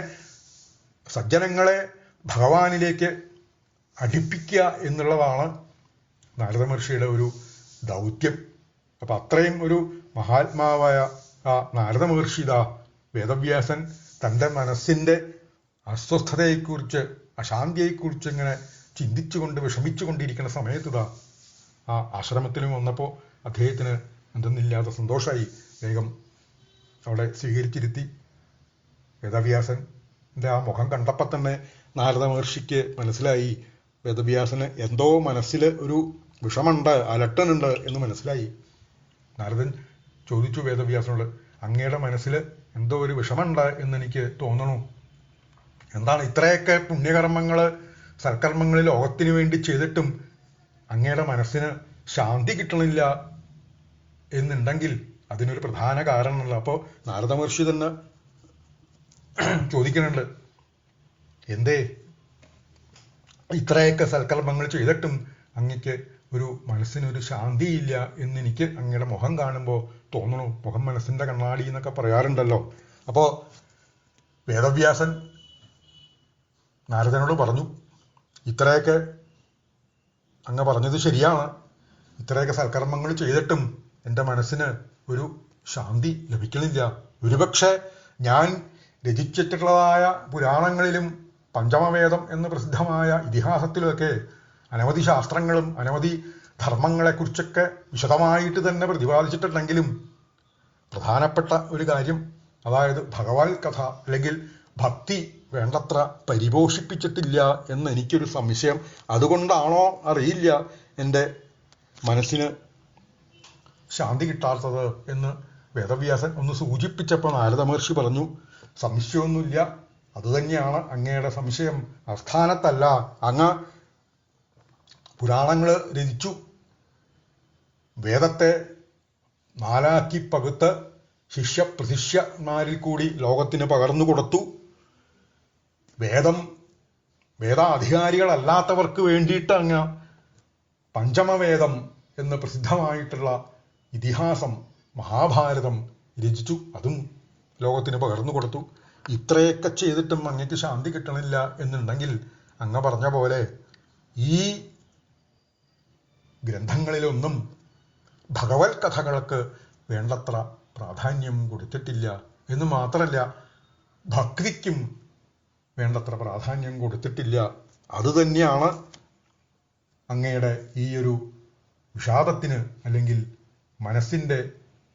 സജ്ജനങ്ങളെ ഭഗവാനിലേക്ക് അടുപ്പിക്കുക എന്നുള്ളതാണ് നാരദ മഹർഷിയുടെ ഒരു ദൗത്യം. അപ്പം അത്രയും ഒരു മഹാത്മാവായ ആ നാരദ മഹർഷി ഇതാ വേദവ്യാസൻ തൻ്റെ മനസ്സിൻ്റെ അസ്വസ്ഥതയെക്കുറിച്ച് അശാന്തിയെക്കുറിച്ച് ഇങ്ങനെ ചിന്തിച്ചുകൊണ്ട് വിഷമിച്ചുകൊണ്ടിരിക്കുന്ന സമയത്ത് ഇതാ ആ ആശ്രമത്തിലും വന്നപ്പോൾ അദ്ദേഹത്തിന് എന്തെന്നില്ലാത്ത സന്തോഷമായി. വേഗം അവിടെ സ്വീകരിച്ചിരുത്തി. വേദവ്യാസൻ്റെ ആ മുഖം കണ്ടപ്പോൾ തന്നെ നാരദ മഹർഷിക്ക് മനസ്സിലായി വേദവ്യാസന് എന്തോ മനസ്സിൽ ഒരു വിഷമുണ്ട്, അലട്ടനുണ്ട് എന്ന് മനസ്സിലായി. നാരദൻ ചോദിച്ചു വേദവ്യാസനോട്, അങ്ങയുടെ മനസ്സിൽ എന്തോ ഒരു വിഷമുണ്ട് എന്നെനിക്ക് തോന്നണു. എന്താണ് ഇത്രയൊക്കെ പുണ്യകർമ്മങ്ങൾ സൽക്കർമ്മങ്ങൾ ലോകത്തിന് വേണ്ടി ചെയ്തിട്ടും അങ്ങയുടെ മനസ്സിന് ശാന്തി കിട്ടണില്ല എന്നുണ്ടെങ്കിൽ അതിനൊരു പ്രധാന കാരണമല്ല. അപ്പോൾ നാരദ മഹർഷി തന്നെ ചോദിക്കുന്നുണ്ട്, എന്തേ ഇത്രയൊക്കെ സൽക്കർമ്മങ്ങൾ ചെയ്തിട്ടും അങ്ങക്ക് ഒരു മനസ്സിനൊരു ശാന്തിയില്ല എന്നെനിക്ക് അങ്ങയുടെ മുഖം കാണുമ്പോൾ തോന്നണു. മുഖം മനസ്സിൻ്റെ കണ്ണാടി എന്നൊക്കെ പറയാറുണ്ടല്ലോ. അപ്പോൾ വേദവ്യാസൻ നാരദനോട് പറഞ്ഞു, ഇത്രയൊക്കെ അങ്ങ് പറഞ്ഞത് ശരിയാണ്. ഇത്രയൊക്കെ സൽക്കർമ്മങ്ങൾ ചെയ്തിട്ടും എൻ്റെ മനസ്സിന് ഒരു ശാന്തി ലഭിക്കണില്ല. ഒരുപക്ഷെ ഞാൻ രചിച്ചിട്ടുള്ളതായ പുരാണങ്ങളിലും പഞ്ചമവേദം എന്ന് പ്രസിദ്ധമായ ഇതിഹാസത്തിലുമൊക്കെ അനവധി ശാസ്ത്രങ്ങളും അനവധി ധർമ്മങ്ങളെക്കുറിച്ചൊക്കെ വിശദമായിട്ട് തന്നെ പ്രതിപാദിച്ചിട്ടുണ്ടെങ്കിലും പ്രധാനപ്പെട്ട ഒരു കാര്യം, അതായത് ഭഗവത് കഥ അല്ലെങ്കിൽ ഭക്തി വേണ്ടത്ര പരിപോഷിപ്പിച്ചിട്ടില്ല എന്ന് എനിക്കൊരു സംശയം. അതുകൊണ്ടാണോ അറിയില്ല എൻ്റെ മനസ്സിന് ശാന്തി കിട്ടാത്തത് എന്ന് വേദവ്യാസൻ ഒന്ന് സൂചിപ്പിച്ചപ്പോൾ നാരദ മഹർഷി പറഞ്ഞു, സംശയമൊന്നുമില്ല, അതുതന്നെയാണ് അങ്ങയുടെ സംശയം. അസ്ഥാനത്തല്ല. അങ്ങ് പുരാണങ്ങൾ രചിച്ചു, വേദത്തെ നാലാക്കി പകുത്ത് ശിഷ്യപ്രശിഷ്യന്മാരിൽ കൂടി ലോകത്തിന് പകർന്നു കൊടുത്തു. വേദാധികാരികളല്ലാത്തവർക്ക് വേണ്ടിയിട്ട് അങ്ങ് പഞ്ചമവേദം എന്ന് പ്രസിദ്ധമായിട്ടുള്ള ഇതിഹാസം മഹാഭാരതം രചിച്ചു, അതും ലോകത്തിന് പകർന്നു കൊടുത്തു. ഇത്രയൊക്കെ ചെയ്തിട്ടും അങ്ങക്ക് ശാന്തി കിട്ടണില്ല എന്നുണ്ടെങ്കിൽ അങ്ങ് പറഞ്ഞ പോലെ ഈ ഗ്രന്ഥങ്ങളിലൊന്നും ഭഗവത് കഥകൾക്ക് വേണ്ടത്ര പ്രാധാന്യം കൊടുത്തിട്ടില്ല എന്ന് മാത്രമല്ല, ഭക്തിക്കും വേണ്ടത്ര പ്രാധാന്യം കൊടുത്തിട്ടില്ല. അതുതന്നെയാണ് അങ്ങയുടെ ഈ ഒരു വിഷാദത്തിന് അല്ലെങ്കിൽ മനസ്സിൻ്റെ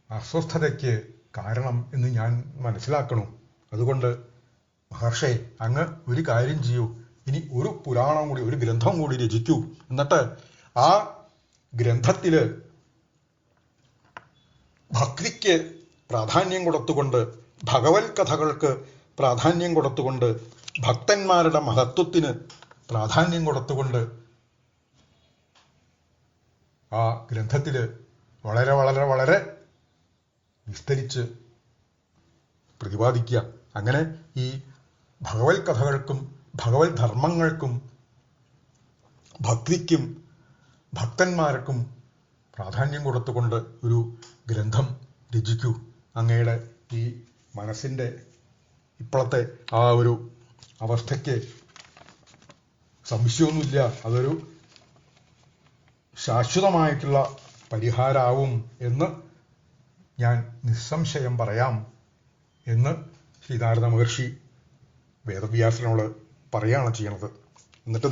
അസ്വസ്ഥതയ്ക്ക് കാരണം എന്ന് ഞാൻ മനസ്സിലാക്കണം. അതുകൊണ്ട് മഹർഷേ, അങ്ങ് ഒരു കാര്യം ചെയ്യൂ, ഇനി ഒരു പുരാണം കൂടി, ഒരു ഗ്രന്ഥം കൂടി രചിക്കൂ. എന്നിട്ട് ആ ഗ്രന്ഥത്തിൽ ഭക്തിക്ക് പ്രാധാന്യം കൊടുത്തുകൊണ്ട്, ഭഗവത് കഥകൾക്ക് പ്രാധാന്യം കൊടുത്തുകൊണ്ട്, ഭക്തന്മാരുടെ മഹത്വത്തിന് പ്രാധാന്യം കൊടുത്തുകൊണ്ട് ആ ഗ്രന്ഥത്തിൽ വളരെ വളരെ വളരെ വിസ്തരിച്ച് പ്രതിപാദിക്കുക. അങ്ങനെ ഈ ഭഗവത് കഥകൾക്കും ഭഗവത് ധർമ്മങ്ങൾക്കും ഭക്തിക്കും ഭക്തന്മാർക്കും പ്രാധാന്യം കൊടുത്തുകൊണ്ട് ഒരു ഗ്രന്ഥം രചിക്കൂ. അങ്ങയുടെ ഈ മനസ്സിൻ്റെ ഇപ്പോഴത്തെ ആ ഒരു അവസ്ഥയ്ക്ക് സംശയമൊന്നുമില്ല, അതൊരു ശാശ്വതമായിട്ടുള്ള പരിഹാരമാവും എന്ന് ഞാൻ നിസ്സംശയം പറയാം എന്ന് ശ്രീ നാരദ മഹർഷി വേദവ്യാസനോട് പറയുകയാണ് ചെയ്യണത്. എന്നിട്ട്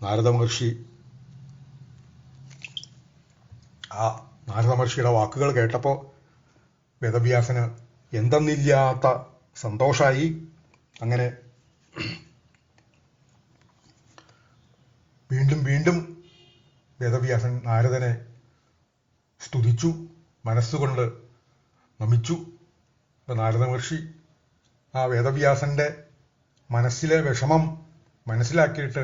നാരദ മഹർഷി ആ നാരദ മഹർഷിയുടെ വാക്കുകൾ കേട്ടപ്പോൾ വേദവ്യാസന് എന്തെന്നില്ലാത്ത സന്തോഷമായി. അങ്ങനെ വീണ്ടും വീണ്ടും വേദവ്യാസൻ നാരദനെ സ്തുതിച്ചു, മനസ്സുകൊണ്ട് നമിച്ചു. നാരദ മഹർഷി ആ വേദവ്യാസന്റെ മനസ്സിലെ വിഷമം മനസ്സിലാക്കിയിട്ട്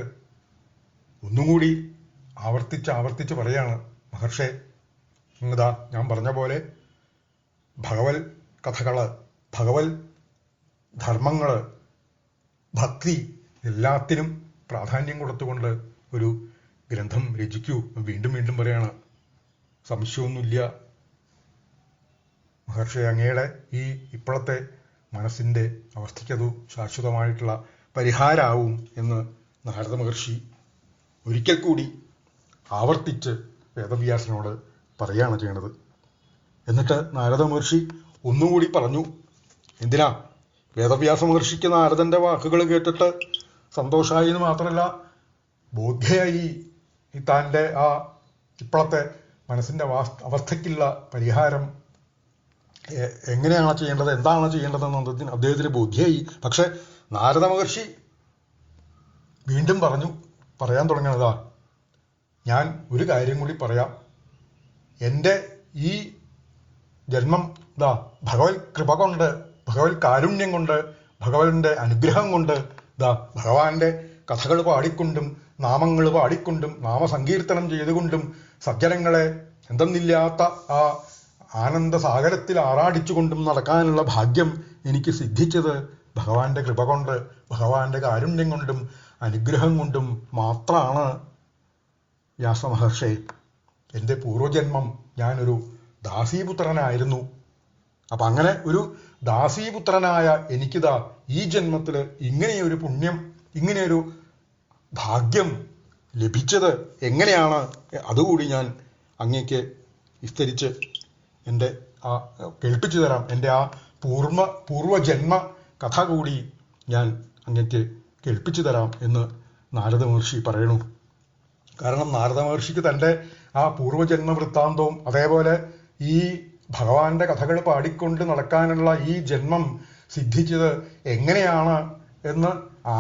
ഒന്നുകൂടി ആവർത്തിച്ച് പറയാണ്, മഹർഷേ, ഇങ്ങതാ ഞാൻ പറഞ്ഞ പോലെ ഭഗവത് കഥകള്, ഭഗവത് ധർമ്മങ്ങള്, ഭക്തി എല്ലാത്തിനും പ്രാധാന്യം കൊടുത്തുകൊണ്ട് ഒരു ഗ്രന്ഥം രചിക്കൂ. വീണ്ടും വീണ്ടും പറയാണ്, സംശയമൊന്നുമില്ല മഹർഷി, അങ്ങയുടെ ഈ ഇപ്പോഴത്തെ മനസ്സിൻ്റെ അവസ്ഥയ്ക്കതു ശാശ്വതമായിട്ടുള്ള പരിഹാരമാവും എന്ന് നാരദ മഹർഷി ഒരിക്കൽ കൂടി ആവർത്തിച്ച് വേദവ്യാസനോട് പറയുകയാണ് ചെയ്യണത്. എന്നിട്ട് നാരദ മഹർഷി ഒന്നുകൂടി പറഞ്ഞു. എന്തിനാ? വേദവ്യാസ മഹർഷിക്ക് നാരദന്റെ വാക്കുകൾ കേട്ടിട്ട് സന്തോഷമായി എന്ന് മാത്രമല്ല, ബോധ്യമായി താൻ്റെ ആ ഇപ്പോഴത്തെ മനസ്സിൻ്റെ അവസ്ഥയ്ക്കുള്ള പരിഹാരം എങ്ങനെയാണ് ചെയ്യേണ്ടത്, എന്താണ് ചെയ്യേണ്ടതെന്ന് അദ്ദേഹത്തിന് ബോധ്യമായി. പക്ഷെ നാരദ മഹർഷി വീണ്ടും പറയാൻ തുടങ്ങുന്നതാ, ഞാൻ ഒരു കാര്യം കൂടി പറയാം. എൻ്റെ ഈ ജന്മം ഭഗവത് കൃപ കൊണ്ട്, ഭഗവത് കാരുണ്യം കൊണ്ട്, ഭഗവാന്റെ അനുഗ്രഹം കൊണ്ട് ഭഗവാന്റെ കഥകൾ പാടിക്കൊണ്ടും നാമങ്ങൾ പാടിക്കൊണ്ടും നാമസങ്കീർത്തനം ചെയ്തുകൊണ്ടും സജ്ജനങ്ങളെ എന്തെന്നില്ലാത്ത ആ ആനന്ദസാഗരത്തിൽ ആറാടിച്ചുകൊണ്ടും നടക്കാനുള്ള ഭാഗ്യം എനിക്ക് സിദ്ധിച്ചത് ഭഗവാന്റെ കൃപ കൊണ്ട്, ഭഗവാന്റെ കാരുണ്യം കൊണ്ടും അനുഗ്രഹം കൊണ്ടും മാത്രമാണ് വ്യാസമഹർഷേ. എൻ്റെ പൂർവജന്മം ഞാനൊരു ദാസീപുത്രനായിരുന്നു. അപ്പം അങ്ങനെ ഒരു ദാസീപുത്രനായ എനിക്കിതാ ഈ ജന്മത്തിൽ ഇങ്ങനെയൊരു പുണ്യം, ഇങ്ങനെയൊരു ഭാഗ്യം ലഭിച്ചത് എങ്ങനെയാണ്, അതുകൂടി ഞാൻ അങ്ങേക്ക് വിസ്തരിച്ച് എൻ്റെ ആ കേൾപ്പിച്ചു തരാം. എൻ്റെ ആ പൂർവജന്മ കഥ കൂടി ഞാൻ അങ്ങേക്ക് കേൾപ്പിച്ചു തരാം എന്ന് നാരദ മഹർഷി പറയണു. കാരണം നാരദ മഹർഷിക്ക് തൻ്റെ ആ പൂർവജന്മ വൃത്താന്തവും അതേപോലെ ഈ ഭഗവാന്റെ കഥകൾ പാടിക്കൊണ്ട് നടക്കാനുള്ള ഈ ജന്മം സിദ്ധിച്ചത് എങ്ങനെയാണ് എന്ന്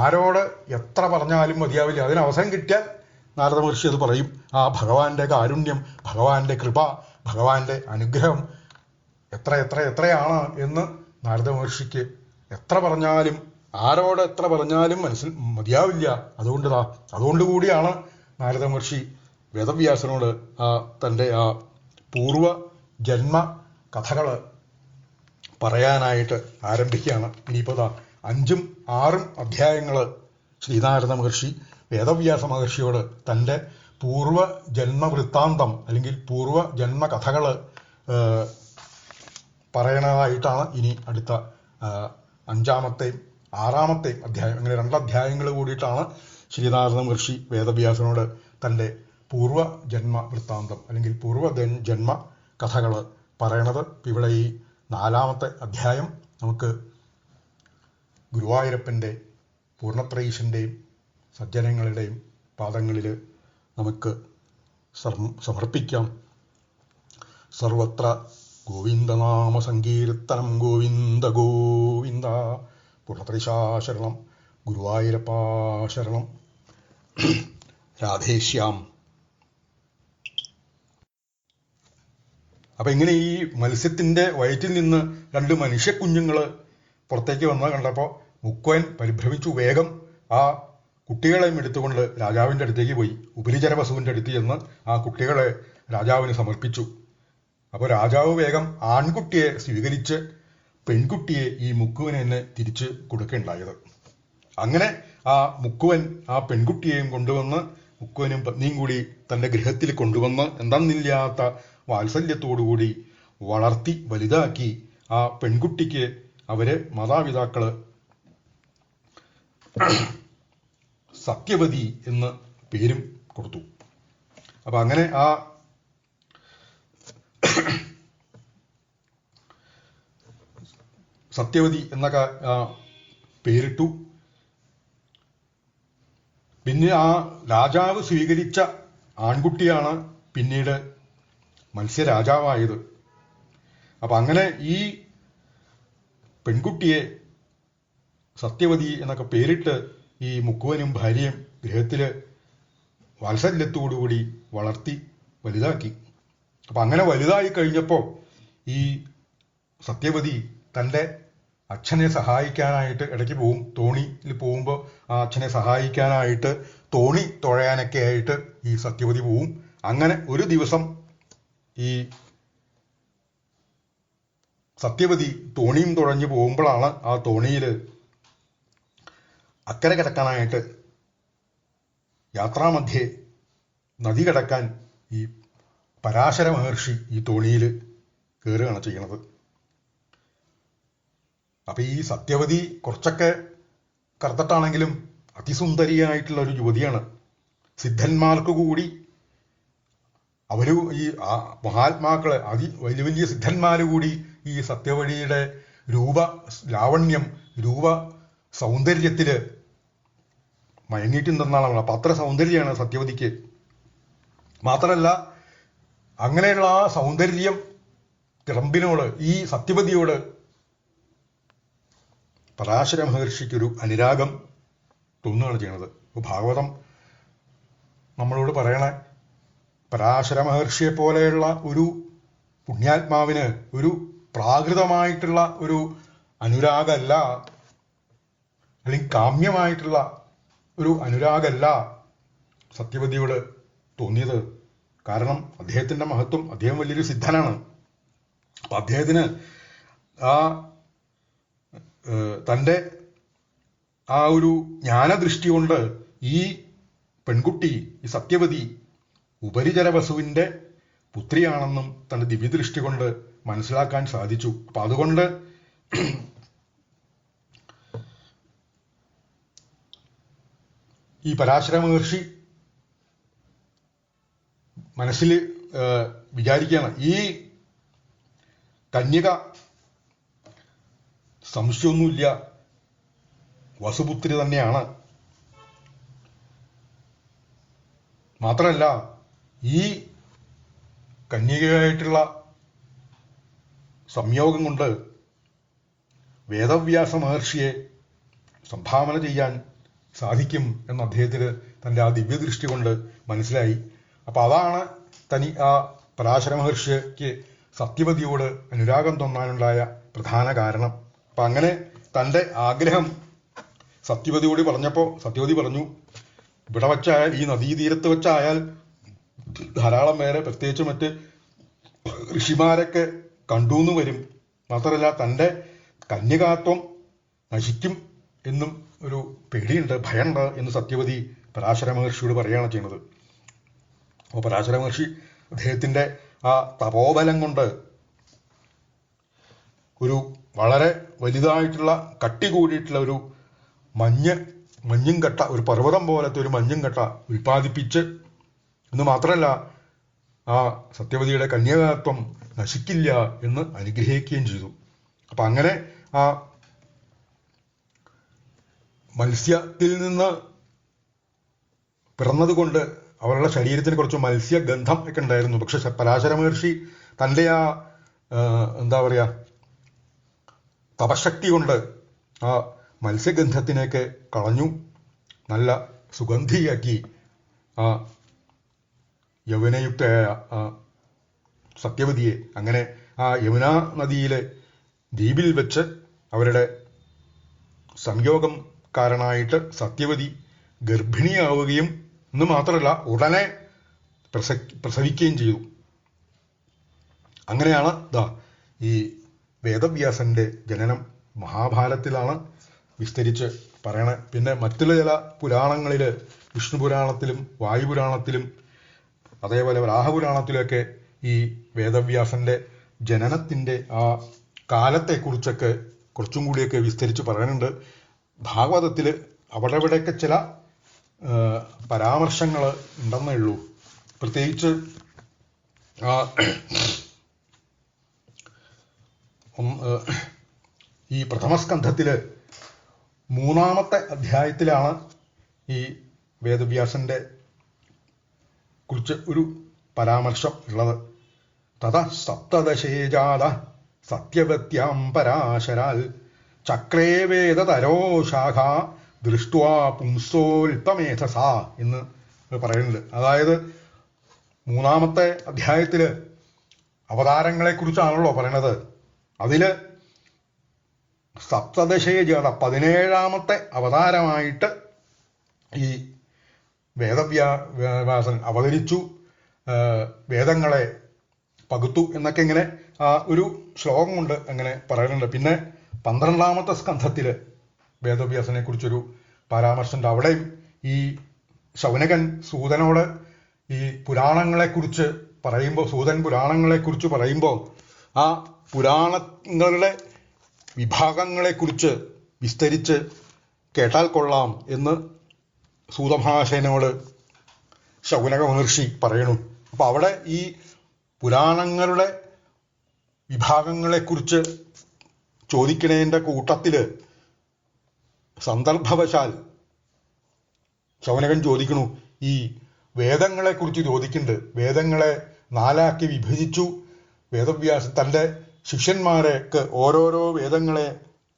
ആരോട് എത്ര പറഞ്ഞാലും മതിയാവില്ല. അതിന് അവസരം കിട്ടിയാൽ നാരദ മഹർഷി അത് പറയും. ആ ഭഗവാന്റെ കാരുണ്യം, ഭഗവാന്റെ കൃപ, ഭഗവാന്റെ അനുഗ്രഹം എത്രയാണ് എന്ന് നാരദ മഹർഷിക്ക് എത്ര പറഞ്ഞാലും, ആരോട് എത്ര പറഞ്ഞാലും മതിയാവില്ല. അതുകൊണ്ടുകൂടിയാണ് നാരദ മഹർഷി വേദവ്യാസനോട് തൻ്റെ ആ പൂർവ ജന്മ കഥകൾ പറയാനായിട്ട് ആരംഭിക്കുകയാണ്. ഇനിയിപ്പോൾ 5ഉം 6ഉം അധ്യായങ്ങൾ ശ്രീനാരദ മഹർഷി വേദവ്യാസ മഹർഷിയോട് തൻ്റെ പൂർവ്വജന്മവൃത്താന്തം അല്ലെങ്കിൽ പൂർവ്വജന്മ കഥകൾ പറയണതായിട്ടാണ് ഇനി അടുത്ത 5-ാമത്തെയും 6-ാമത്തെയും അധ്യായം, അങ്ങനെ 2 അധ്യായങ്ങൾ കൂടിയിട്ടാണ് ശ്രീനാരദ മഹർഷി വേദവ്യാസനോട് തൻ്റെ പൂർവ്വജന്മ വൃത്താന്തം അല്ലെങ്കിൽ പൂർവ്വജന്മ കഥകൾ പറയണത്. ഇവിടെ ഈ 4-ാമത്തെ അധ്യായം നമുക്ക് ഗുരുവായൂരപ്പൻ്റെ പൂർണ്ണത്രയീശൻ്റെയും സജ്ജനങ്ങളുടെയും പാദങ്ങളിൽ നമുക്ക് സമർപ്പിക്കാം. സർവത്ര ഗോവിന്ദനാമ സങ്കീർത്തനം ഗോവിന്ദ ഗോവിന്ദ. പൂർണ്ണത്രയീശാശരണം, ഗുരുവായൂരപ്പാശരണം, രാധേശ്യാം. അപ്പം ഇങ്ങനെ ഈ മത്സ്യത്തിൻ്റെ വയറ്റിൽ നിന്ന് 2 മനുഷ്യക്കുഞ്ഞുങ്ങൾ പുറത്തേക്ക് വന്നത് കണ്ടപ്പോൾ മുക്കുവൻ പരിഭ്രമിച്ചു. വേഗം ആ കുട്ടികളെയും എടുത്തുകൊണ്ട് രാജാവിൻ്റെ അടുത്തേക്ക് പോയി. ഉപരിചര വസുവിൻ്റെ അടുത്ത് ചെന്ന് ആ കുട്ടികളെ രാജാവിന് സമർപ്പിച്ചു. അപ്പോൾ രാജാവ് വേഗം ആൺകുട്ടിയെ സ്വീകരിച്ച് പെൺകുട്ടിയെ ഈ മുക്കുവന് തന്നെ തിരിച്ച് കൊടുക്കുകയുണ്ടായത്. അങ്ങനെ ആ മുക്കുവൻ ആ പെൺകുട്ടിയെയും കൊണ്ടുവന്ന് മുക്കുവനും പത്നിയും കൂടി തൻ്റെ ഗൃഹത്തിൽ കൊണ്ടുവന്ന് എന്താണെന്നില്ലാത്ത വാത്സല്യത്തോടുകൂടി വളർത്തി വലുതാക്കി. ആ പെൺകുട്ടിക്ക് അവര് മാതാപിതാക്കള് സത്യവതി എന്ന് പേരും കൊടുത്തു. അപ്പൊ അങ്ങനെ ആ സത്യവതി എന്നൊക്കെ പേരിട്ടു. പിന്നെ ആ രാജാവ് സ്വീകരിച്ച ആൺകുട്ടിയാണ് പിന്നീട് മത്സ്യരാജാവായത്. അപ്പൊ അങ്ങനെ ഈ പെൺകുട്ടിയെ സത്യവതി എന്നൊക്കെ പേരിട്ട് ഈ മുക്കുവനും ഭാര്യയും ഗൃഹത്തില് വാത്സല്യത്തോടുകൂടി വളർത്തി വലുതാക്കി. അപ്പൊ അങ്ങനെ വലുതായി കഴിഞ്ഞപ്പോൾ ഈ സത്യവതി തൻ്റെ അച്ഛനെ സഹായിക്കാനായിട്ട് ഇടയ്ക്ക് പോവും. തോണിയിൽ പോകുമ്പോൾ ആ അച്ഛനെ സഹായിക്കാനായിട്ട് തോണി തുഴയാനൊക്കെ ആയിട്ട് ഈ സത്യവതി പോവും. അങ്ങനെ ഒരു ദിവസം ഈ സത്യവതി തോണിയും തുഴഞ്ഞു പോകുമ്പോഴാണ് ആ തോണിയിൽ അക്കരെ കിടക്കാനായിട്ട് യാത്രാമധ്യേ നദി കിടക്കാൻ ഈ പരാശര മഹർഷി ഈ തോണിയിൽ കയറുകയാണ് ചെയ്യണത്. അപ്പൊ ഈ സത്യവതി കുറച്ചൊക്കെ കറുത്തിട്ടാണെങ്കിലും അതിസുന്ദരിയായിട്ടുള്ള ഒരു യുവതിയാണ്. സിദ്ധന്മാർക്ക് കൂടി അവര് ഈ മഹാത്മാക്കള് വലിയ വലിയ സിദ്ധന്മാര് കൂടി ഈ സത്യവതിയുടെ രൂപ ലാവണ്യം, രൂപ സൗന്ദര്യത്തില് മയങ്ങിയിട്ടുണ്ടെന്നാണ്. അപ്പൊ അത്ര സൗന്ദര്യമാണ് സത്യവതിക്ക്. മാത്രമല്ല അങ്ങനെയുള്ള ആ സൗന്ദര്യം തിളമ്പിനോട് ഈ സത്യവതിയോട് പരാശര മഹർഷിക്കൊരു അനുരാഗം തോന്നുകയാണ് ചെയ്യണത്. ഭാഗവതം നമ്മളോട് പറയണേ, പരാശര മഹർഷിയെ പോലെയുള്ള ഒരു പുണ്യാത്മാവിന് ഒരു പ്രാകൃതമായിട്ടുള്ള ഒരു അനുരാഗമല്ല, അല്ലെങ്കിൽ കാമ്യമായിട്ടുള്ള ഒരു അനുരാഗമല്ല സത്യവതിയോട് തോന്നിയത്. കാരണം അദ്ദേഹത്തിന്റെ മഹത്വം, അദ്ദേഹം വലിയൊരു സിദ്ധനാണ്. അപ്പൊ അദ്ദേഹത്തിന് തൻ്റെ ആ ഒരു ജ്ഞാനദൃഷ്ടി കൊണ്ട് ഈ പെൺകുട്ടി, ഈ സത്യവതി ഉപരിചര വസുവിന്റെ പുത്രിയാണെന്നും തന്റെ ദിവ്യദൃഷ്ടി കൊണ്ട് മനസ്സിലാക്കാൻ സാധിച്ചു. അപ്പൊ അതുകൊണ്ട് ഈ പരാശര മഹർഷി മനസ്സിൽ വിചാരിക്കുകയാണ്, ഈ കന്യക സംശയമൊന്നുമില്ല വസുപുത്രി തന്നെയാണ്. മാത്രമല്ല ഈ കന്യകയായിട്ടുള്ള സംയോഗം കൊണ്ട് വേദവ്യാസ മഹർഷിയെ സംഭാവന ചെയ്യാൻ സാധിക്കും എന്ന് അദ്ദേഹത്തിന് തൻ്റെ ആ ദിവ്യദൃഷ്ടി കൊണ്ട് മനസ്സിലായി. അപ്പൊ അതാണ് ആ പരാശര മഹർഷിക്ക് സത്യവതിയോട് അനുരാഗം തോന്നാനുണ്ടായ പ്രധാന കാരണം. അപ്പൊ അങ്ങനെ തൻ്റെ ആഗ്രഹം സത്യവതിയോട് പറഞ്ഞപ്പോൾ സത്യവതി പറഞ്ഞു, ഇവിടെ വച്ചായാൽ, ഈ നദീതീരത്ത് വെച്ചായാൽ ധാരാളം പേരെ, പ്രത്യേകിച്ച് മറ്റ് ഋഷിമാരൊക്കെ കണ്ടൂന്ന് വരും. മാത്രമല്ല തൻ്റെ കന്യകാത്വം നശിക്കും എന്നും ഒരു പേടിയുണ്ട്, ഭയമുണ്ട് എന്ന് സത്യവതി പരാശര മഹർഷിയോട് പറയുകയാണ് ചെയ്യുന്നത്. അപ്പോൾ പരാശര മഹർഷി അദ്ദേഹത്തിൻ്റെ ആ തപോബലം കൊണ്ട് ഒരു വളരെ വലുതായിട്ടുള്ള കട്ടി കൂടിയിട്ടുള്ള ഒരു മഞ്ഞും കട്ട, ഒരു പർവ്വതം പോലത്തെ ഒരു മഞ്ഞും കട്ട ഉൽപ്പാദിപ്പിച്ച്, എന്ന് മാത്രമല്ല ആ സത്യവതിയുടെ കന്യാകത്വം നശിക്കില്ല എന്ന് അനുഗ്രഹിക്കുകയും ചെയ്തു. അപ്പം അങ്ങനെ ആ മത്സ്യത്തിൽ നിന്ന് പിറന്നതുകൊണ്ട് അവരുടെ ശരീരത്തിന് കുറച്ച് മത്സ്യഗന്ധം ഒക്കെ ഉണ്ടായിരുന്നു. പക്ഷെ പരാശര മഹർഷി തൻ്റെ ആ എന്താ പറയുക തപശക്തി കൊണ്ട് ആ മത്സ്യഗന്ധത്തിനെയൊക്കെ കളഞ്ഞു, നല്ല സുഗന്ധിയാക്കി ആ യൗവനയുക്തയായ ആ സത്യവതിയെ. അങ്ങനെ ആ യമുനാ നദിയിലെ ദ്വീപിൽ വെച്ച് അവരുടെ സംയോഗം കാരണമായിട്ട് സത്യവതി ഗർഭിണിയാവുകയും എന്ന് മാത്രമല്ല ഉടനെ പ്രസവിക്കുകയും ചെയ്തു. അങ്ങനെയാണ് ഈ വേദവ്യാസന്റെ ജനനം മഹാഭാരതത്തിലാണ് വിസ്തരിച്ച് പറയണേ. പിന്നെ മറ്റുള്ള ചില പുരാണങ്ങളിൽ, വിഷ്ണു പുരാണത്തിലും വായുപുരാണത്തിലും അതേപോലെ വരാഹപുരാണത്തിലൊക്കെ ഈ വേദവ്യാസന്റെ ജനനത്തിൻ്റെ ആ കാലത്തെക്കുറിച്ചൊക്കെ കുറച്ചും കൂടിയൊക്കെ വിസ്തരിച്ച് പറയാനുണ്ട്. ഭാഗവതത്തിൽ അവിടെ ഇവിടെയൊക്കെ ചില പരാമർശങ്ങൾ ഉണ്ടെന്നേ ഉള്ളൂ. പ്രത്യേകിച്ച് ഈ പ്രഥമസ്കന്ധത്തിൽ 3-ാമത്തെ അധ്യായത്തിലാണ് ഈ വേദവ്യാസന്റെ കുറിച്ച് ഒരു പരാമർശം ഉള്ളത്. തഥ സപ്തദശേജാത സത്യവത്യാം പരാശരാൽ ചക്രേ വേദതരോ ശാഖ ദൃഷ്ട്വാ പുംസോൽപമേധസ എന്ന് പറയുന്നുണ്ട്. അതായത് 3-ാമത്തെ അധ്യായത്തിൽ അവതാരങ്ങളെക്കുറിച്ചാണല്ലോ പറയണത്. അതിൽ സപ്തദശേജാത 17-ാമത്തെ അവതാരമായിട്ട് ഈ വേദവ്യാസൻ അവതരിച്ചു, വേദങ്ങളെ പകുത്തു എന്നൊക്കെ ഇങ്ങനെ ഒരു ശ്ലോകം കൊണ്ട് അങ്ങനെ പറയുന്നുണ്ട്. പിന്നെ 12-ാമത്തെ സ്കന്ധത്തിൽ വേദവ്യാസനെ കുറിച്ചൊരു പരാമർശമുണ്ട്. അവിടെയും ഈ ശൗനകൻ സൂതനോട് ഈ പുരാണങ്ങളെക്കുറിച്ച് പറയുമ്പോൾ, സൂതൻ പുരാണങ്ങളെക്കുറിച്ച് പറയുമ്പോൾ ആ പുരാണങ്ങളുടെ വിഭാഗങ്ങളെക്കുറിച്ച് വിസ്തരിച്ച് കേട്ടാൽ കൊള്ളാം എന്ന് സൂതഭാഷേനോട് ശൗനക മഹർഷി പറയണു. അപ്പം അവിടെ ഈ പുരാണങ്ങളുടെ വിഭാഗങ്ങളെക്കുറിച്ച് ചോദിക്കണേൻ്റെ കൂട്ടത്തിൽ സന്ദർഭവശാൽ ശൗനകൻ ചോദിക്കണു, ഈ വേദങ്ങളെക്കുറിച്ച് ചോദിക്കുന്നുണ്ട്. വേദങ്ങളെ 4ആക്കി വിഭജിച്ചു. വേദവ്യാസൻ തൻ്റെ ശിഷ്യന്മാരെക്ക് ഓരോരോ വേദങ്ങളെ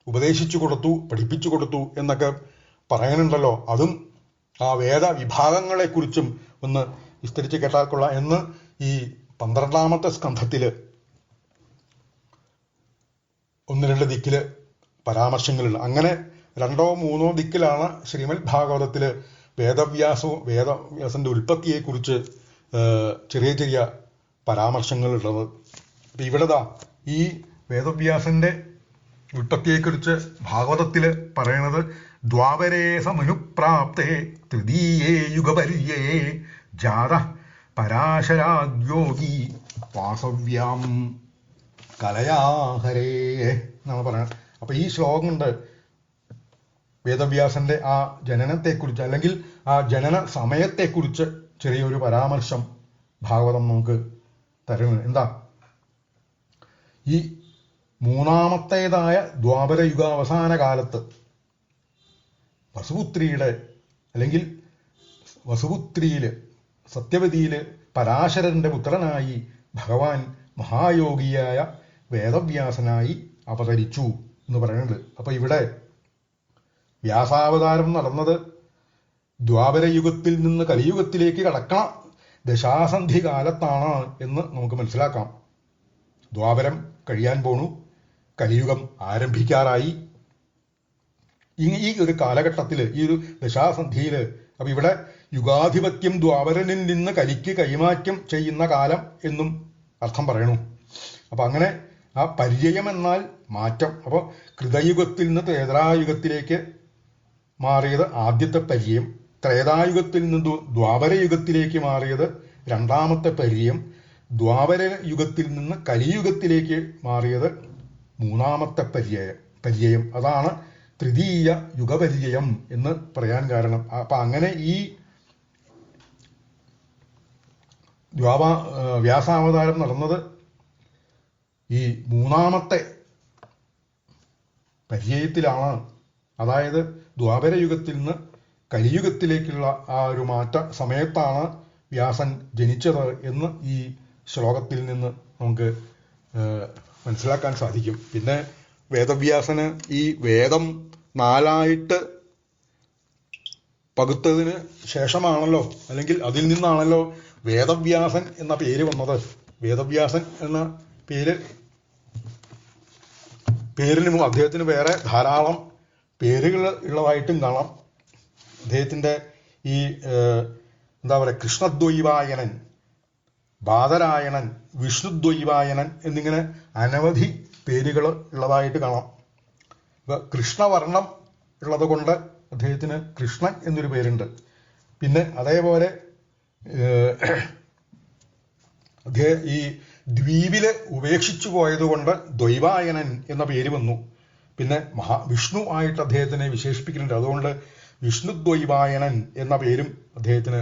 ഉപദേശിച്ചു കൊടുത്തു, പഠിപ്പിച്ചു കൊടുത്തു എന്നൊക്കെ പറയുന്നുണ്ടല്ലോ. അതും ആ വേദവിഭാഗങ്ങളെക്കുറിച്ചും ഒന്ന് വിസ്തരിച്ച് കേട്ടാൽ കൊള്ളാം എന്ന് ഈ 12-ാമത്തെ സ്കന്ധത്തിൽ 1-2 ദിക്കിൽ പരാമർശങ്ങളുണ്ട്. അങ്ങനെ 2-ഓ 3-ഓ ദിക്കിലാണ് ശ്രീമദ് ഭാഗവതത്തിൽ വേദവ്യാസന്റെ ഉൽപ്പത്തിയെക്കുറിച്ച് ചെറിയ ചെറിയ പരാമർശങ്ങളുള്ളത്. അപ്പം ഇവിടെ ഈ വേദവ്യാസന്റെ ഉൽപ്പത്തിയെക്കുറിച്ച് ഭാഗവതത്തിൽ പറയണത് ദ്വാപരേ സമനുപ്രാപ്തേ തൃതീയേ യുഗപര്യേ ജാത പരാശരാദ്യോഗി വാസവ്യാം കലയാഹരേ എന്നാണ് പറയുന്നത്. അപ്പം ഈ ശ്ലോകം കൊണ്ട് വേദവ്യാസന്റെ ആ ജനനത്തെക്കുറിച്ച് അല്ലെങ്കിൽ ആ ജനന സമയത്തെക്കുറിച്ച് ചെറിയൊരു പരാമർശം ഭാഗവതം നമുക്ക് തരുന്നത്. എന്താ, ഈ 3-ാമത്തേതായ ദ്വാപര യുഗ അവസാന കാലത്ത് വസുപുത്രിയുടെ അല്ലെങ്കിൽ വസുപുത്രിയിൽ സത്യവതിയിൽ പരാശരന്റെ പുത്രനായി ഭഗവാൻ മഹായോഗിയായ വേദവ്യാസനായി അവതരിച്ചു എന്ന് പറയുന്നുണ്ട്. അപ്പൊ ഇവിടെ വ്യാസാവതാരം നടന്നത് ദ്വാപരയുഗത്തിൽ നിന്ന് കലിയുഗത്തിലേക്ക് കടക്കണ ദശാസന്ധി കാലത്താണ് എന്ന് നമുക്ക് മനസ്സിലാക്കാം. ദ്വാപരം കഴിയാൻ പോണു, കലിയുഗം ആരംഭിക്കാറായി. ഈ ഒരു കാലഘട്ടത്തിൽ, ഈ ഒരു ദശാസന്ധിയിൽ, അപ്പൊ ഇവിടെ യുഗാധിപത്യം ദ്വാപരനിൽ നിന്ന് കലിക്ക് കൈമാറ്റം ചെയ്യുന്ന കാലം എന്നും അർത്ഥം പറയണു. അപ്പൊ അങ്ങനെ ആ പര്യയം എന്നാൽ മാറ്റം. അപ്പോൾ കൃതയുഗത്തിൽ നിന്ന് ത്രേതായുഗത്തിലേക്ക് മാറിയത് ആദ്യത്തെ പര്യയം, ത്രേതായുഗത്തിൽ നിന്ന് ദ്വാപരയുഗത്തിലേക്ക് മാറിയത് രണ്ടാമത്തെ പര്യയം, ദ്വാപര യുഗത്തിൽ നിന്ന് കലിയുഗത്തിലേക്ക് മാറിയത് മൂന്നാമത്തെ പര്യയം. അതാണ് തൃതീയ യുഗപര്യയം എന്ന് പറയാൻ കാരണം. അപ്പം അങ്ങനെ ഈ വ്യാസാവതാരം നടന്നത് ഈ മൂന്നാമത്തെ പര്യയത്തിലാണ്. അതായത് ദ്വാപരയുഗത്തിൽ നിന്ന് കലിയുഗത്തിലേക്കുള്ള ആ ഒരു മാറ്റ സമയത്താണ് വ്യാസൻ ജനിച്ചത് എന്ന് ഈ ശ്ലോകത്തിൽ നിന്ന് നമുക്ക് മനസ്സിലാക്കാൻ സാധിക്കും. പിന്നെ വേദവ്യാസന് ഈ വേദം 4 പകുത്തതിന് ശേഷമാണല്ലോ, അല്ലെങ്കിൽ അതിൽ നിന്നാണല്ലോ വേദവ്യാസൻ എന്ന പേര് വന്നത്. വേദവ്യാസൻ എന്ന പേരിന് അദ്ദേഹത്തിന് വേറെ ധാരാളം പേരുകൾ ഉള്ളതായിട്ടും കാണാം. അദ്ദേഹത്തിൻ്റെ ഈ എന്താ പറയുക, കൃഷ്ണദ്വൈവായനൻ, ബാദരായണൻ, വിഷ്ണുദ്വൈവായനൻ എന്നിങ്ങനെ അനവധി പേരുകൾ ഉള്ളതായിട്ട് കാണാം. കൃഷ്ണവർണം ഉള്ളത് കൊണ്ട് അദ്ദേഹത്തിന് കൃഷ്ണൻ എന്നൊരു പേരുണ്ട്. പിന്നെ അതേപോലെ അദ്ദേഹം ഈ ദ്വീപില് ഉപേക്ഷിച്ചു പോയതുകൊണ്ട് ദ്വൈവായനൻ എന്ന പേര് വന്നു. പിന്നെ വിഷ്ണു ആയിട്ട് അദ്ദേഹത്തിനെ വിശേഷിപ്പിക്കുന്നുണ്ട്. അതുകൊണ്ട് വിഷ്ണുദ്വൈവായനൻ എന്ന പേരും അദ്ദേഹത്തിന്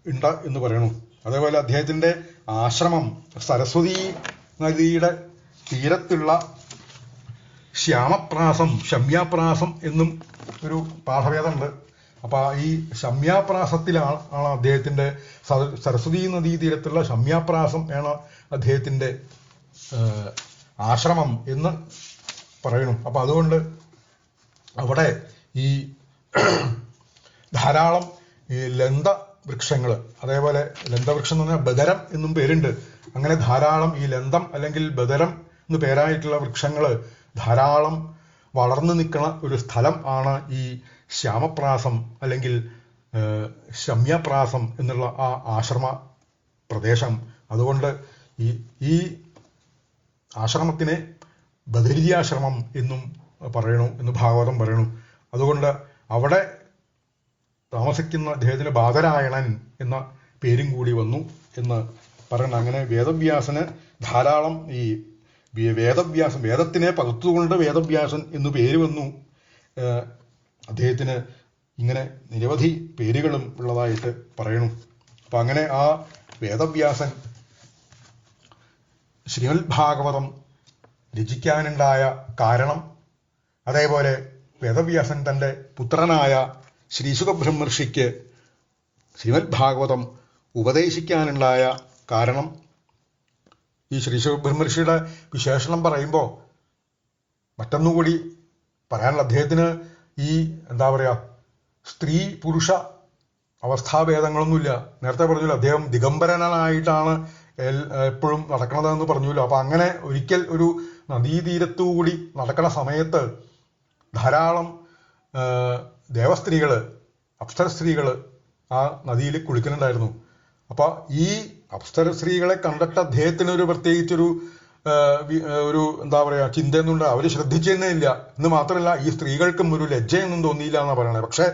ഉണ്ട് എന്ന് പറയണു. അതേപോലെ അദ്ദേഹത്തിൻ്റെ ആശ്രമം സരസ്വതി നദിയുടെ തീരത്തുള്ള ശമ്യാപ്രാസം എന്നും ഒരു പാഠഭേദമുണ്ട്. അപ്പോൾ ഈ ശമ്യാപ്രാസത്തിലാണ് അദ്ദേഹത്തിൻ്റെ സരസ്വതി നദീ തീരത്തുള്ള ശമ്യാപ്രാസം ആണ് അദ്ദേഹത്തിൻ്റെ ആശ്രമം എന്ന് പറയണു. അപ്പം അതുകൊണ്ട് അവിടെ ഈ ധാരാളം ഈ ലന്ത വൃക്ഷങ്ങൾ, അതേപോലെ ലന്തവൃക്ഷം എന്ന് പറഞ്ഞാൽ ബദരം എന്നും പേരുണ്ട്. അങ്ങനെ ധാരാളം ഈ ലന്തം അല്ലെങ്കിൽ ബദരം എന്ന് പേരായിട്ടുള്ള വൃക്ഷങ്ങൾ ധാരാളം വളർന്നു നിൽക്കുന്ന ഒരു സ്ഥലം ആണ് ഈ ശ്യാമപ്രാസം അല്ലെങ്കിൽ ശമ്യപ്രാസം എന്നുള്ള ആ ആശ്രമ പ്രദേശം. അതുകൊണ്ട് ഈ ആശ്രമത്തിനെ ബദരീയാശ്രമം എന്നും പറയണു എന്ന് ഭാഗവതം പറയണു. അതുകൊണ്ട് അവിടെ താമസിക്കുന്ന അദ്ദേഹത്തിന് ബാദരായണൻ എന്ന പേരും കൂടി വന്നു എന്ന് പറയണം. അങ്ങനെ വേദവ്യാസന് ധാരാളം ഈ വേദത്തിനെ പകുത്തുകൊണ്ട് വേദവ്യാസൻ എന്നു പേര് വന്നു. അദ്ദേഹത്തിന് ഇങ്ങനെ നിരവധി പേരുകളും ഉള്ളതായിട്ട് പറയണു. അപ്പം അങ്ങനെ ആ വേദവ്യാസൻ ശ്രീമദ് ഭാഗവതം രചിക്കാനുണ്ടായ കാരണം, അതേപോലെ വേദവ്യാസൻ തൻ്റെ പുത്രനായ ശ്രീശുഖബ്രഹ്മർഷിക്ക് ശ്രീമദ് ഭാഗവതം ഉപദേശിക്കാനുണ്ടായ കാരണം, ഈ ശ്രീശുഖബ്രഹ്മർഷിയുടെ വിശേഷണം പറയുമ്പോൾ മറ്റൊന്നുകൂടി പറയാനുള്ള, അദ്ദേഹത്തിന് ഈ എന്താ പറയുക, സ്ത്രീ പുരുഷ അവസ്ഥാഭേദങ്ങളൊന്നുമില്ല. നേരത്തെ പറഞ്ഞല്ലോ അദ്ദേഹം ദിഗംബരനായിട്ടാണ് എപ്പോഴും നടക്കണതെന്ന് പറഞ്ഞല്ലോ. അപ്പം അങ്ങനെ ഒരിക്കൽ ഒരു നദീതീരത്തുകൂടി നടക്കുന്ന സമയത്ത് ധാരാളം ദേവസ്ത്രീകൾ, അപ്സര സ്ത്രീകൾ ആ നദിയിൽ കുളിക്കുന്നുണ്ടായിരുന്നു. അപ്പോൾ ഈ അപ്സര സ്ത്രീകളെ കണ്ടിട്ട് അദ്ദേഹത്തിന് ഒരു പ്രത്യേകിച്ചൊരു എന്താ പറയുക ചിന്തയൊന്നുണ്ട്. അവർ ശ്രദ്ധിച്ചു തന്നെ ഇല്ല എന്ന് മാത്രമല്ല ഈ സ്ത്രീകൾക്കും ഒരു ലജ്ജയൊന്നും തോന്നിയില്ല എന്നാണ് പറയണത്. പക്ഷെ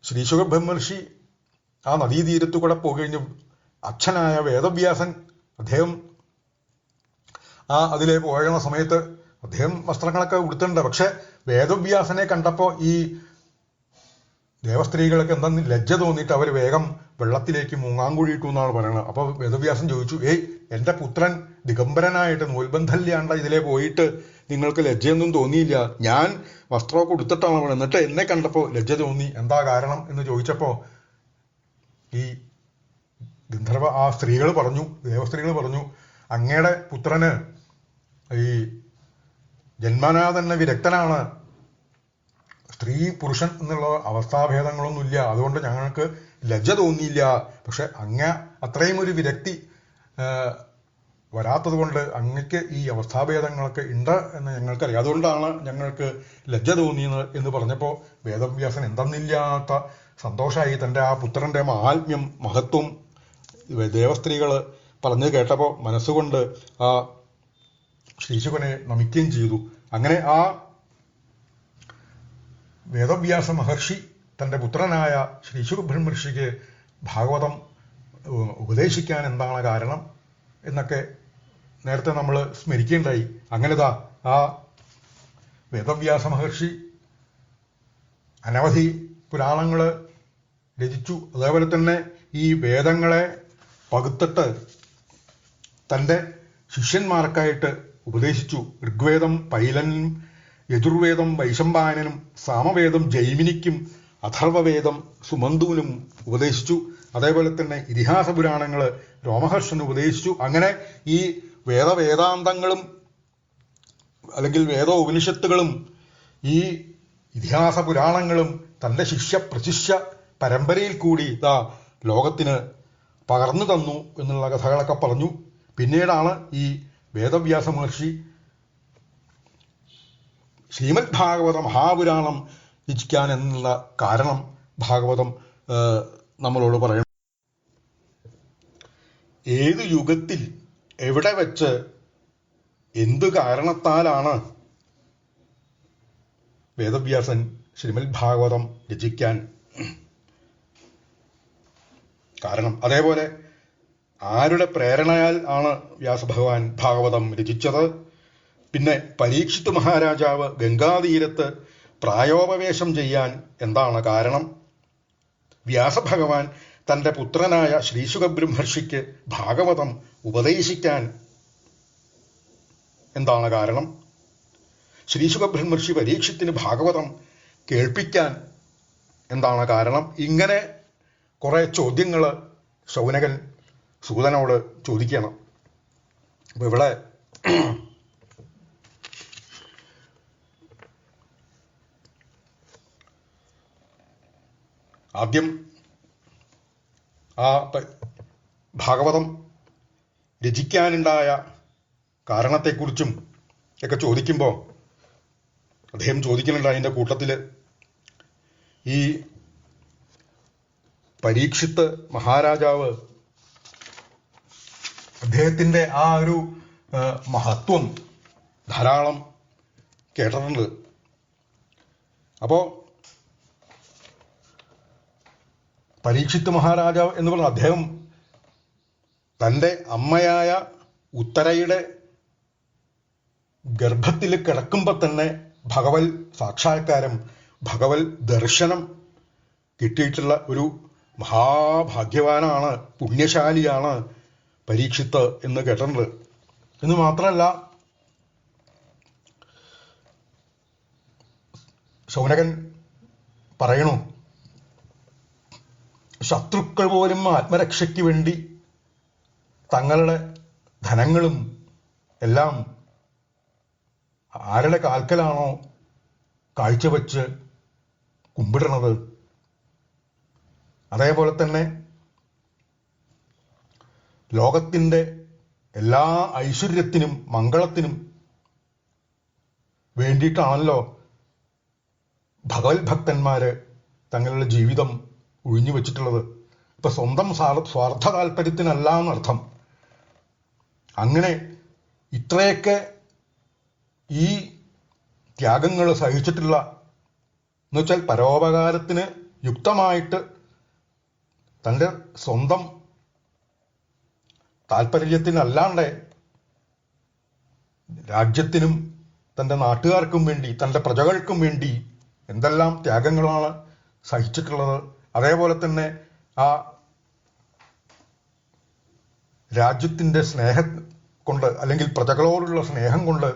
ശ്രീശുഖ ബ്രഹ്മർഷി ആ നദീതീരത്തു കൂടെ പോയി കഴിഞ്ഞ് അച്ഛനായ വേദവ്യാസൻ അദ്ദേഹം അതിലെ പോയുന്ന സമയത്ത് അദ്ദേഹം വസ്ത്രങ്ങളൊക്കെ ഉടുത്തിട്ടുണ്ട്. പക്ഷെ വേദവ്യാസനെ കണ്ടപ്പോൾ ഈ ദേവസ്ത്രീകൾക്ക് എന്താ ലജ്ജ തോന്നിയിട്ട് അവർ വേഗം വെള്ളത്തിലേക്ക് മുങ്ങാങ്കുഴിയിട്ടു എന്നാണ് പറയുന്നത്. അപ്പോൾ വേദവ്യാസൻ ചോദിച്ചു, എൻ്റെ പുത്രൻ ദിഗംബരനായിട്ട് നൂൽബന്ധല്യാണ്ട ഇതിലെ പോയിട്ട് നിങ്ങൾക്ക് ലജ്ജയൊന്നും തോന്നിയില്ല? ഞാൻ വസ്ത്രമൊക്കെ ഉടുത്തിട്ടാണ് പറയുന്നത്, എന്നിട്ട് എന്നെ കണ്ടപ്പോൾ ലജ്ജ തോന്നി, എന്താ കാരണം എന്ന് ചോദിച്ചപ്പോൾ ഈ ആ സ്ത്രീകൾ പറഞ്ഞു, ദേവസ്ത്രീകൾ പറഞ്ഞു, അങ്ങയുടെ പുത്രന് ഈ ജന്മനാ തന്നെ വിരക്തനാണ്, സ്ത്രീ പുരുഷൻ എന്നുള്ള അവസ്ഥാഭേദങ്ങളൊന്നുമില്ല, അതുകൊണ്ട് ഞങ്ങൾക്ക് ലജ്ജ തോന്നിയില്ല. പക്ഷെ അത്രയും ഒരു വിരക്തി വരാത്തത് കൊണ്ട് അങ്ങക്ക് ഈ അവസ്ഥാഭേദങ്ങളൊക്കെ ഉണ്ട് എന്ന് ഞങ്ങൾക്കറിയാം, അതുകൊണ്ടാണ് ഞങ്ങൾക്ക് ലജ്ജ തോന്നിയത് എന്ന് പറഞ്ഞപ്പോൾ വേദവ്യാസൻ എന്തെന്നില്ലാത്ത സന്തോഷമായി. തൻ്റെ ആ പുത്രൻ്റെ മഹാത്മ്യം, മഹത്വം ദേവസ്ത്രീകൾ പറഞ്ഞു കേട്ടപ്പോൾ മനസ്സുകൊണ്ട് ആ ശ്രീശുഖനെ നമിക്കുകയും ചെയ്തു. അങ്ങനെ ആ വേദവ്യാസ മഹർഷി തൻ്റെ പുത്രനായ ശ്രീശുഖ ബ്രഹ്മർഷിക്ക് ഭാഗവതം ഉപദേശിക്കാൻ എന്താണ് കാരണം എന്നൊക്കെ നേരത്തെ നമ്മൾ സ്മരിക്കേണ്ടായി. അങ്ങനെതാ ആ വേദവ്യാസ മഹർഷി അനവധി പുരാണങ്ങൾ രചിച്ചു. അതേപോലെ തന്നെ ഈ വേദങ്ങളെ പകുത്തിട്ട് തൻ്റെ ശിഷ്യന്മാർക്കായിട്ട് ഉപദേശിച്ചു. ഋഗ്വേദം പൈലനും, യജുർവേദം വൈശമ്പായനും, സാമവേദം ജൈമിനിക്കും, അഥർവവേദം സുമന്തുവിനും ഉപദേശിച്ചു. അതേപോലെ തന്നെ ഇതിഹാസ പുരാണങ്ങൾ രോമഹർഷന് ഉപദേശിച്ചു. അങ്ങനെ ഈ വേദാന്തങ്ങളും അല്ലെങ്കിൽ വേദോപനിഷത്തുകളും ഈ ഇതിഹാസ പുരാണങ്ങളും തൻ്റെ പ്രശിഷ്യ പരമ്പരയിൽ കൂടി ലോകത്തിന് പകർന്നു തന്നു എന്നുള്ള കഥകളൊക്കെ പറഞ്ഞു. പിന്നീടാണ് ഈ വേദവ്യാസ മഹർഷി ശ്രീമദ് ഭാഗവത മഹാപുരാണം രചിക്കാൻ എന്നുള്ള കാരണം ഭാഗവതം നമ്മളോട് പറയണം. ഏത് യുഗത്തിൽ എവിടെ വെച്ച് എന്തു കാരണത്താലാണ് വേദവ്യാസൻ ശ്രീമദ് ഭാഗവതം രചിക്കാൻ കാരണം, അതേപോലെ ആരുടെ പ്രേരണയാൽ ആണ് വ്യാസഭഗവാൻ ഭാഗവതം രചിച്ചത്, പിന്നെ പരീക്ഷിത് മഹാരാജാവ് ഗംഗാതീരത്ത് പ്രായോപവേശം ചെയ്യാൻ എന്താണ് കാരണം, വ്യാസഭഗവാൻ തൻ്റെ പുത്രനായ ശ്രീശുഖബ്രഹ്മർഷിക്ക് ഭാഗവതം ഉപദേശിക്കാൻ എന്താണ് കാരണം, ശ്രീശുഖബ്രഹ്മർഷി പരീക്ഷത്തിന് ഭാഗവതം കേൾപ്പിക്കാൻ എന്താണ് കാരണം. ഇങ്ങനെ കുറെ ചോദ്യങ്ങൾ ശൗനകൻ സൂതനോട് ചോദിക്കണം. അപ്പൊ ഇവിടെ ആദ്യം ആ ഭാഗവതം രചിക്കാനുണ്ടായ കാരണത്തെക്കുറിച്ചും ഒക്കെ ചോദിക്കുമ്പോൾ അദ്ദേഹം ചോദിക്കുന്നുണ്ട്. അതിൻ്റെ കൂട്ടത്തിൽ ഈ പരീക്ഷിത്ത് മഹാരാജാവ് അദ്ദേഹത്തിൻ്റെ ആ ഒരു മഹത്വം ധാരാളം കേട്ടിട്ടുണ്ട്. അപ്പോൾ പരീക്ഷിത്ത് മഹാരാജാവ് എന്ന് പറഞ്ഞ അദ്ദേഹം തൻ്റെ അമ്മയായ ഉത്തരയുടെ ഗർഭത്തിൽ കിടക്കുമ്പോൾ തന്നെ ഭഗവത് സാക്ഷാത്കാരം, ഭഗവത് ദർശനം കിട്ടിയിട്ടുള്ള ഒരു മഹാഭാഗ്യവാനാണ്, പുണ്യശാലിയാണ് പരീക്ഷിത്ത് എന്ന് കേട്ടിട്ടുണ്ട്. എന്ന് മാത്രമല്ല, ശൗനകൻ പറയണു, ശത്രുക്കൾ പോലും ആത്മരക്ഷയ്ക്ക് വേണ്ടി തങ്ങളുടെ ധനങ്ങളും എല്ലാം ആരുടെ കാൽക്കലാണോ കാഴ്ചവെച്ച് കുമ്പിടണത്, അതേപോലെ തന്നെ ലോകത്തിൻ്റെ എല്ലാ ഐശ്വര്യത്തിനും മംഗളത്തിനും വേണ്ടിയിട്ടാണല്ലോ ഭഗവത് ഭക്തന്മാര് തങ്ങളുടെ ജീവിതം ഒഴിഞ്ഞു വെച്ചിട്ടുള്ളത്. ഇപ്പൊ സ്വന്തം സ്വാർത്ഥ താല്പര്യത്തിനല്ല എന്നർത്ഥം. അങ്ങനെ ഇത്രയൊക്കെ ഈ ത്യാഗങ്ങൾ സഹിച്ചിട്ടുള്ള, എന്നുവെച്ചാൽ പരോപകാരത്തിന് യുക്തമായിട്ട് തൻ്റെ സ്വന്തം താല്പര്യത്തിനല്ലാണ്ട് രാജ്യത്തിനും തൻ്റെ നാട്ടുകാർക്കും വേണ്ടി, തൻ്റെ പ്രജകൾക്കും വേണ്ടി എന്തെല്ലാം ത്യാഗങ്ങളാണ് സഹിച്ചിട്ടുള്ളത്. അതേപോലെ തന്നെ ആ രാജ്യത്തിൻ്റെ സ്നേഹം കൊണ്ട്, അല്ലെങ്കിൽ പ്രജകളോടുള്ള സ്നേഹം കൊണ്ട്,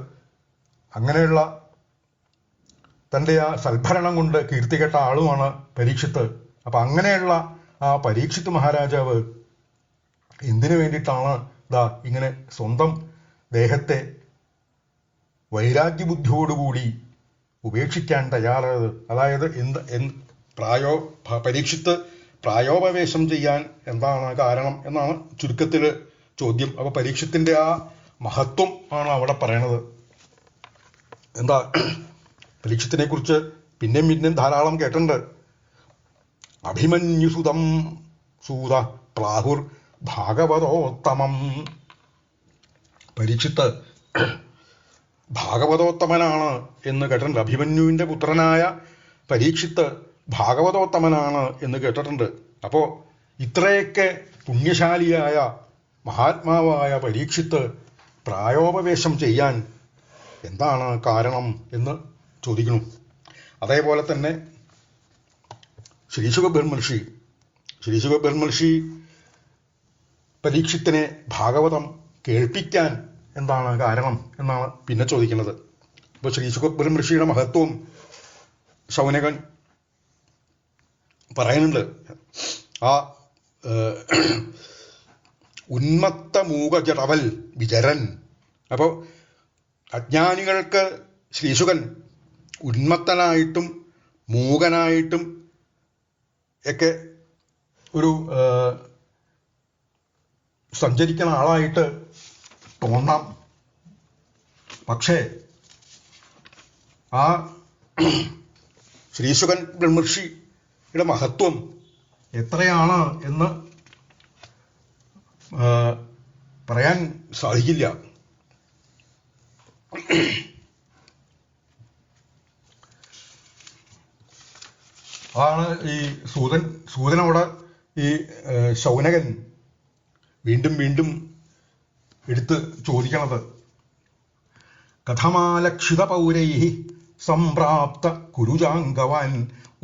അങ്ങനെയുള്ള തൻ്റെ ആ സൽഭരണം കൊണ്ട് കീർത്തികെട്ട ആളുമാണ് പരീക്ഷിത്ത്. അപ്പം അങ്ങനെയുള്ള ആ പരീക്ഷിത്ത് മഹാരാജാവ് എന്തിനു വേണ്ടിയിട്ടാണ് ഇങ്ങനെ സ്വന്തം ദേഹത്തെ വൈരാഗ്യബുദ്ധിയോടുകൂടി ഉപേക്ഷിക്കാൻ തയ്യാറായത്? അതായത് പരീക്ഷിത്ത് പ്രായോപവേശം ചെയ്യാൻ എന്താണ് കാരണം എന്നാണ് ചുരുക്കത്തിൽ ചോദ്യം. അപ്പൊ പരീക്ഷത്തിന്റെ ആ മഹത്വം ആണ് അവിടെ പറയണത്. എന്താ പരീക്ഷത്തിനെ കുറിച്ച് പിന്നെയും ധാരാളം കേട്ടിട്ടുണ്ട്. അഭിമന്യുസുതം സൂത പ്രാഹുർ ഭാഗവതോത്തമം. പരീക്ഷിത്ത് ഭാഗവതോത്തമനാണ് എന്ന് കേട്ടിട്ടുണ്ട്. അഭിമന്യുവിന്റെ പുത്രനായ പരീക്ഷിത്ത് ഭാഗവതോത്തമനാണ് എന്ന് കേട്ടിട്ടുണ്ട്. അപ്പോ ഇത്രയൊക്കെ പുണ്യശാലിയായ മഹാത്മാവായ പരീക്ഷിത്ത് പ്രായോപവേശം ചെയ്യാൻ എന്താണ് കാരണം എന്ന് ചോദിക്കുന്നു. അതേപോലെ തന്നെ ശ്രീശുഖബ്രഹ്മർഷി പരീക്ഷിത്തിനെ ഭാഗവതം കേൾപ്പിക്കാൻ എന്താണ് കാരണം എന്നാണ് പിന്നെ ചോദിക്കുന്നത്. അപ്പോൾ ശ്രീശുഖബ്രഹ്മർഷിയുടെ മഹത്വം ശൗനകൻ പറയുന്നുണ്ട്. ആ ഉന്മത്ത മൂകജടവൽ വിചരൻ. അപ്പോൾ അജ്ഞാനികൾക്ക് ശ്രീശുകൻ ഉന്മത്തനായിട്ടും മൂകനായിട്ടും ഒക്കെ ഒരു സഞ്ചരിക്കുന്ന ആളായിട്ട് തോന്നാം. പക്ഷേ ആ ശ്രീശുകൻ ബ്രഹ്മർഷിയുടെ മഹത്വം എത്രയാണ് എന്ന് പറയാൻ സാധിക്കില്ല. അതാണ് ഈ സൂതനോട് ഈ ശൗനകൻ വീണ്ടും വീണ്ടും എടുത്ത് ചോദിക്കണത്. കഥമാലക്ഷിത പൗരൈ സംപ്രാപ്ത കുരുജാംഗവാൻ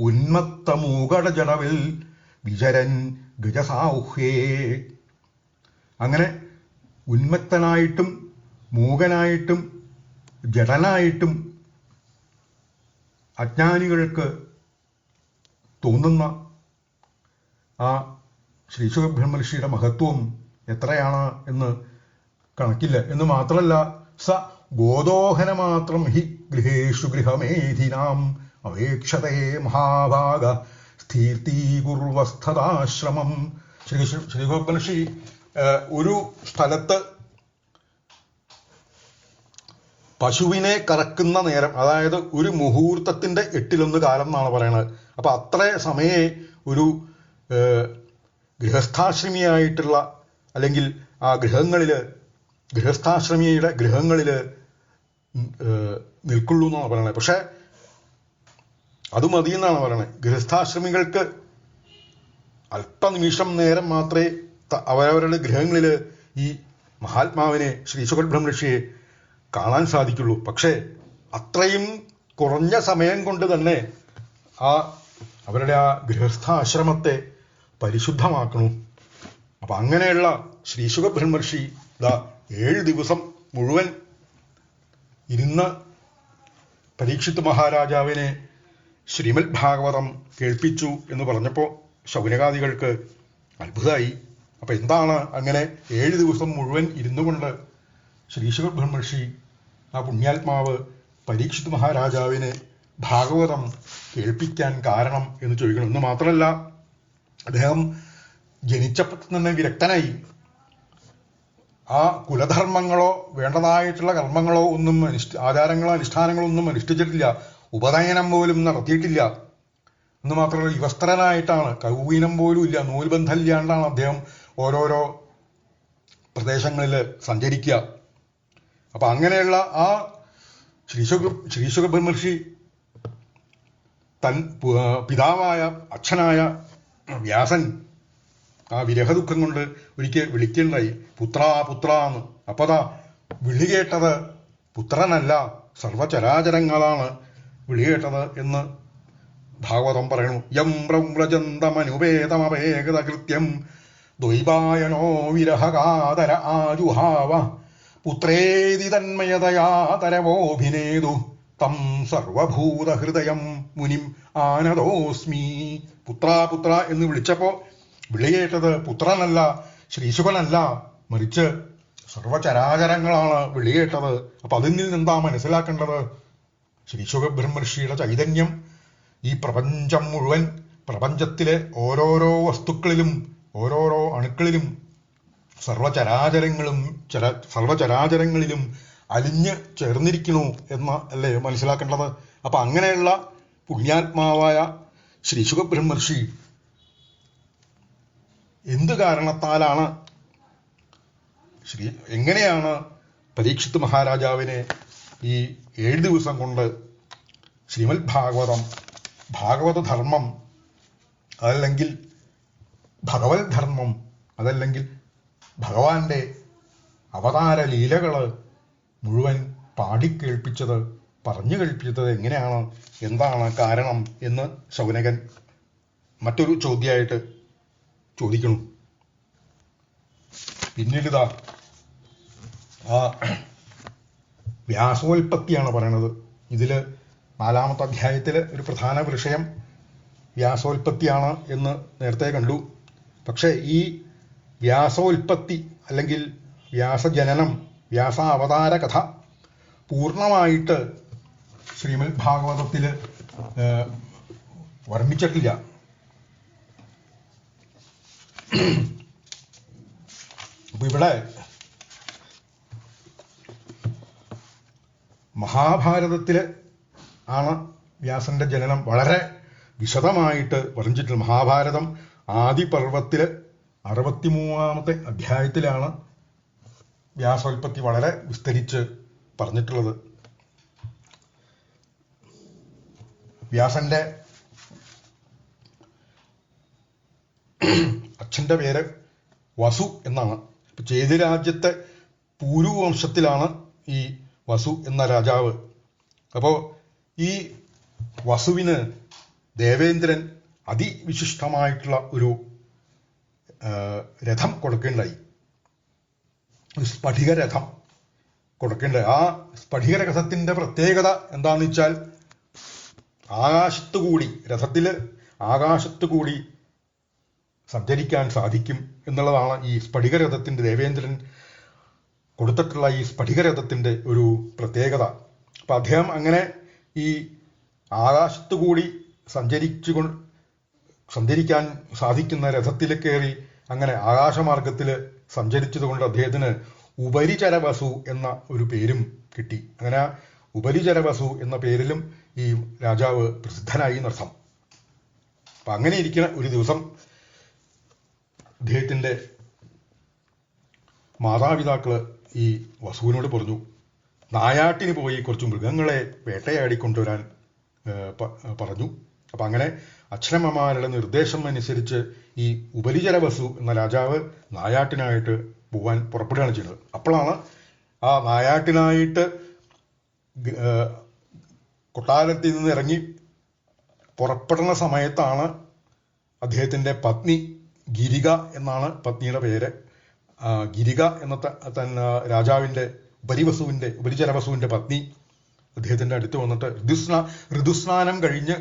ഉന്മത്ത മൂകടജടവിൽ വിചരൻ ഗജസാഹ്യേ. അങ്ങനെ ഉന്മത്തനായിട്ടും മൂകനായിട്ടും ജഡനായിട്ടും അജ്ഞാനികൾക്ക് തോന്നുന്ന ആ ശ്രീശുഖബ്രഹ്മർഷിയുടെ മഹത്വം എത്രയാണ് എന്ന് കണക്കില്ല. എന്ന് മാത്രമല്ല, സ ഗോദോഹനമാത്രം ഹി ഗൃഹേഷു ഗൃഹമേധിനാം അപേക്ഷതേ മഹാഭാഗ സ്ഥീർത്തീകുർവസ്ഥതാശ്രമം. ശ്രീശുഖബ്രഹ്മർഷി ഒരു സ്ഥലത്ത് പശുവിനെ കറക്കുന്ന നേരം, അതായത് ഒരു മുഹൂർത്തത്തിന്റെ 8/1 കാലം എന്നാണ് പറയണത്. അപ്പൊ അത്ര സമയേ ഒരു ഗൃഹസ്ഥാശ്രമിയായിട്ടുള്ള അല്ലെങ്കിൽ ആ ഗൃഹസ്ഥാശ്രമിയുടെ ഗൃഹങ്ങളിൽ നിൽക്കുള്ളൂ എന്നാണ് പറയണത്. പക്ഷെ അത് മതി എന്നാണ് പറയണത്. ഗൃഹസ്ഥാശ്രമികൾക്ക് അല്പനിമിഷം നേരം മാത്രമേ അവരവരുടെ ഗൃഹങ്ങളിൽ ഈ മഹാത്മാവിനെ ശ്രീശുഖബ്രഹ്മർഷിയെ കാണാൻ സാധിക്കുള്ളൂ. പക്ഷേ അത്രയും കുറഞ്ഞ സമയം കൊണ്ട് തന്നെ അവരുടെ ആ ഗൃഹസ്ഥാശ്രമത്തെ പരിശുദ്ധമാക്കണു. അപ്പൊ അങ്ങനെയുള്ള ശ്രീശുഖബ്രഹ്മർഷി 7 ദിവസം മുഴുവൻ ഇരുന്ന് പരീക്ഷിത്ത് മഹാരാജാവിനെ ശ്രീമദ് ഭാഗവതം കേൾപ്പിച്ചു എന്ന് പറഞ്ഞപ്പോൾ ശൗനകാദികൾക്ക് അത്ഭുതമായി. അപ്പൊ എന്താണ് അങ്ങനെ 7 ദിവസം മുഴുവൻ ഇരുന്നു കൊണ്ട് ശ്രീശുഖബ്രഹ്മർഷി ആ പുണ്യാത്മാവ് പരീക്ഷിത്ത് മഹാരാജാവിനെ ഭാഗവതം കേൾപ്പിക്കാൻ കാരണം എന്ന് ചോദിക്കണം. എന്ന് മാത്രമല്ല, അദ്ദേഹം ജനിച്ചപ്പോൾ തന്നെ വിരക്തനായി. ആ കുലധർമ്മങ്ങളോ വേണ്ടതായിട്ടുള്ള കർമ്മങ്ങളോ ഒന്നും ആചാരങ്ങളോ അനുഷ്ഠാനങ്ങളോ ഒന്നും അനുഷ്ഠിച്ചിട്ടില്ല. ഉപനയനം പോലും നടത്തിയിട്ടില്ല. എന്ന് മാത്രമല്ല, വിവസ്ത്രനായിട്ടാണ്, കൗവീനം പോലും ഇല്ല, നൂൽബന്ധം ഇല്ലാണ്ടാണ് അദ്ദേഹം ഓരോരോ പ്രദേശങ്ങളിൽ സഞ്ചരിക്കുക. അപ്പൊ അങ്ങനെയുള്ള ആ ശ്രീശുഖബ്രഹ്മർഷി പിതാവായ അച്ഛനായ വ്യാസൻ ആ വിരഹദുഃഖം കൊണ്ട് ഒരിക്കൽ വിളിക്കുകയുണ്ടായി, പുത്രാ പുത്ര എന്ന്. അപ്പതാ വിളി കേട്ടത് പുത്രനല്ല, സർവചരാചരങ്ങളാണ് വിളി കേട്ടത് എന്ന് ഭാഗവതം പറയണു. യം പ്രവ്രജന്തമനുപേതമപേകത കൃത്യം ദ്വൈപായനോ വിരഹകാതര ആജുഹാവ പുത്രേതി തന്മയതയാതരവോഭിനേതു തം സർവഭൂതഹൃദയം മുനിം ആനദോസ്മി. പുത്ര പുത്ര എന്ന് വിളിച്ചപ്പോ വിളിയേറ്റത് പുത്രനല്ല, ശ്രീശുഖനല്ല, മറിച്ച് സർവചരാചരങ്ങളാണ് വിളിയേറ്റത്. അപ്പൊ അതിൽ നിന്നെന്താ മനസ്സിലാക്കേണ്ടത്? ശ്രീശുഖബ്രഹ്മർഷിയുടെ ചൈതന്യം ഈ പ്രപഞ്ചം മുഴുവൻ, പ്രപഞ്ചത്തിലെ ഓരോരോ വസ്തുക്കളിലും ഓരോരോ അണുക്കളിലും സർവചരാചരങ്ങളിലും അലിഞ്ഞ് ചേർന്നിരിക്കണു എന്ന അല്ലേ മനസ്സിലാക്കേണ്ടത്. അപ്പൊ അങ്ങനെയുള്ള പുണ്യാത്മാവായ ശ്രീശുഖബ്രഹ്മർഷി എന്ത് കാരണത്താലാണ്, എങ്ങനെയാണ് പരീക്ഷിത്ത് മഹാരാജാവിനെ ഈ 7 ദിവസം കൊണ്ട് ശ്രീമദ് ഭാഗവതധർമ്മം അല്ലെങ്കിൽ ഭഗവത് ധർമ്മം അതല്ലെങ്കിൽ ഭഗവാന്റെ അവതാര ലീലകൾ മുഴുവൻ പാടിക്കേൾപ്പിച്ചത്, പറഞ്ഞു കേൾപ്പിച്ചത് എങ്ങനെയാണ്, എന്താണ് കാരണം എന്ന് ശൗനകൻ മറ്റൊരു ചോദ്യമായിട്ട് ചോദിക്കണം. പിന്നീട് ആ വ്യാസോൽപ്പത്തിയാണ് പറയണത്. ഇതിൽ 4-ാമത്തെ അധ്യായത്തിൽ ഒരു പ്രധാന വിഷയം വ്യാസോൽപ്പത്തിയാണ് എന്ന് നേരത്തെ കണ്ടു. പക്ഷേ ഈ വ്യാസോൽപ്പത്തി അല്ലെങ്കിൽ വ്യാസജനനം, വ്യാസാവതാര കഥ പൂർണ്ണമായിട്ട് ശ്രീമദ് ഭാഗവതത്തിൽ വർണ്ണിച്ചിട്ടില്ല. അപ്പൊ ഇവിടെ മഹാഭാരതത്തില് ആണ് വ്യാസന്റെ ജനനം വളരെ വിശദമായിട്ട് വർണ്ണിച്ചിട്ടുള്ളത്. മഹാഭാരതം ആദിപർവത്തില് 63-ാമത്തെ അധ്യായത്തിലാണ് വ്യാസോൽപ്പത്തി വളരെ വിസ്തരിച്ച് പറഞ്ഞിട്ടുള്ളത്. വ്യാസന്റെ അച്ഛന്റെ പേര് വസു എന്നാണ്. ചേതുരാജ്യത്തെ പൂരുവംശത്തിലാണ് ഈ വസു എന്ന രാജാവ്. അപ്പോൾ ഈ വസുവിന് ദേവേന്ദ്രൻ അതിവിശിഷ്ടമായിട്ടുള്ള ഒരു രഥം കൊടുക്കേണ്ടായി, സ്ഫടികരഥം കൊടുക്കേണ്ടായി. ആ സ്ഫടികരഥത്തിന്റെ പ്രത്യേകത എന്താന്ന് വെച്ചാൽ ആകാശത്തുകൂടി, രഥത്തില് ആകാശത്തുകൂടി സഞ്ചരിക്കാൻ സാധിക്കും എന്നുള്ളതാണ് ഈ സ്ഫടികരഥത്തിന്റെ, ദേവേന്ദ്രൻ കൊടുത്തിട്ടുള്ള ഈ സ്ഫടികരഥത്തിന്റെ ഒരു പ്രത്യേകത. അപ്പൊ അദ്ദേഹം അങ്ങനെ ഈ ആകാശത്തുകൂടി സഞ്ചരിക്കാൻ സാധിക്കുന്ന രഥത്തിൽ കയറി അങ്ങനെ ആകാശമാർഗത്തിൽ സഞ്ചരിച്ചതുകൊണ്ട് അദ്ദേഹത്തിന് ഉപരിചരവസു എന്ന ഒരു പേരും കിട്ടി. അങ്ങനെ ഉപരിചരവസു എന്ന പേരിലും ഈ രാജാവ് പ്രസിദ്ധനായി എന്നർത്ഥം. അപ്പൊ അങ്ങനെ ഇരിക്കുന്ന ഒരു ദിവസം അദ്ദേഹത്തിന്റെ മാതാപിതാക്കള് ഈ വസുവിനോട് പറഞ്ഞു, നായാട്ടിന് പോയി കുറച്ച് മൃഗങ്ങളെ വേട്ടയാടിക്കൊണ്ടുവരാൻ പറഞ്ഞു. അപ്പൊ അങ്ങനെ അച്ഛനമ്മമാരുടെ നിർദ്ദേശം അനുസരിച്ച് ഈ ഉപരിചരവസു എന്ന രാജാവ് നായാട്ടിനായിട്ട് പോവാൻ പുറപ്പെടുകയാണ് ചെയ്യുന്നത്. അപ്പോഴാണ് ആ നായാട്ടിനായിട്ട് കൊട്ടാരത്തിൽ നിന്ന് ഇറങ്ങി പുറപ്പെടുന്ന സമയത്താണ് അദ്ദേഹത്തിന്റെ പത്നി ഗിരിക എന്നാണ് പത്നിയുടെ പേര്. ഗിരിക എന്ന രാജാവിന്റെ ഉപരിചരവസുവിന്റെ പത്നി അദ്ദേഹത്തിന്റെ അടുത്ത് വന്നിട്ട് ഋതുസ്നാനം കഴിഞ്ഞ്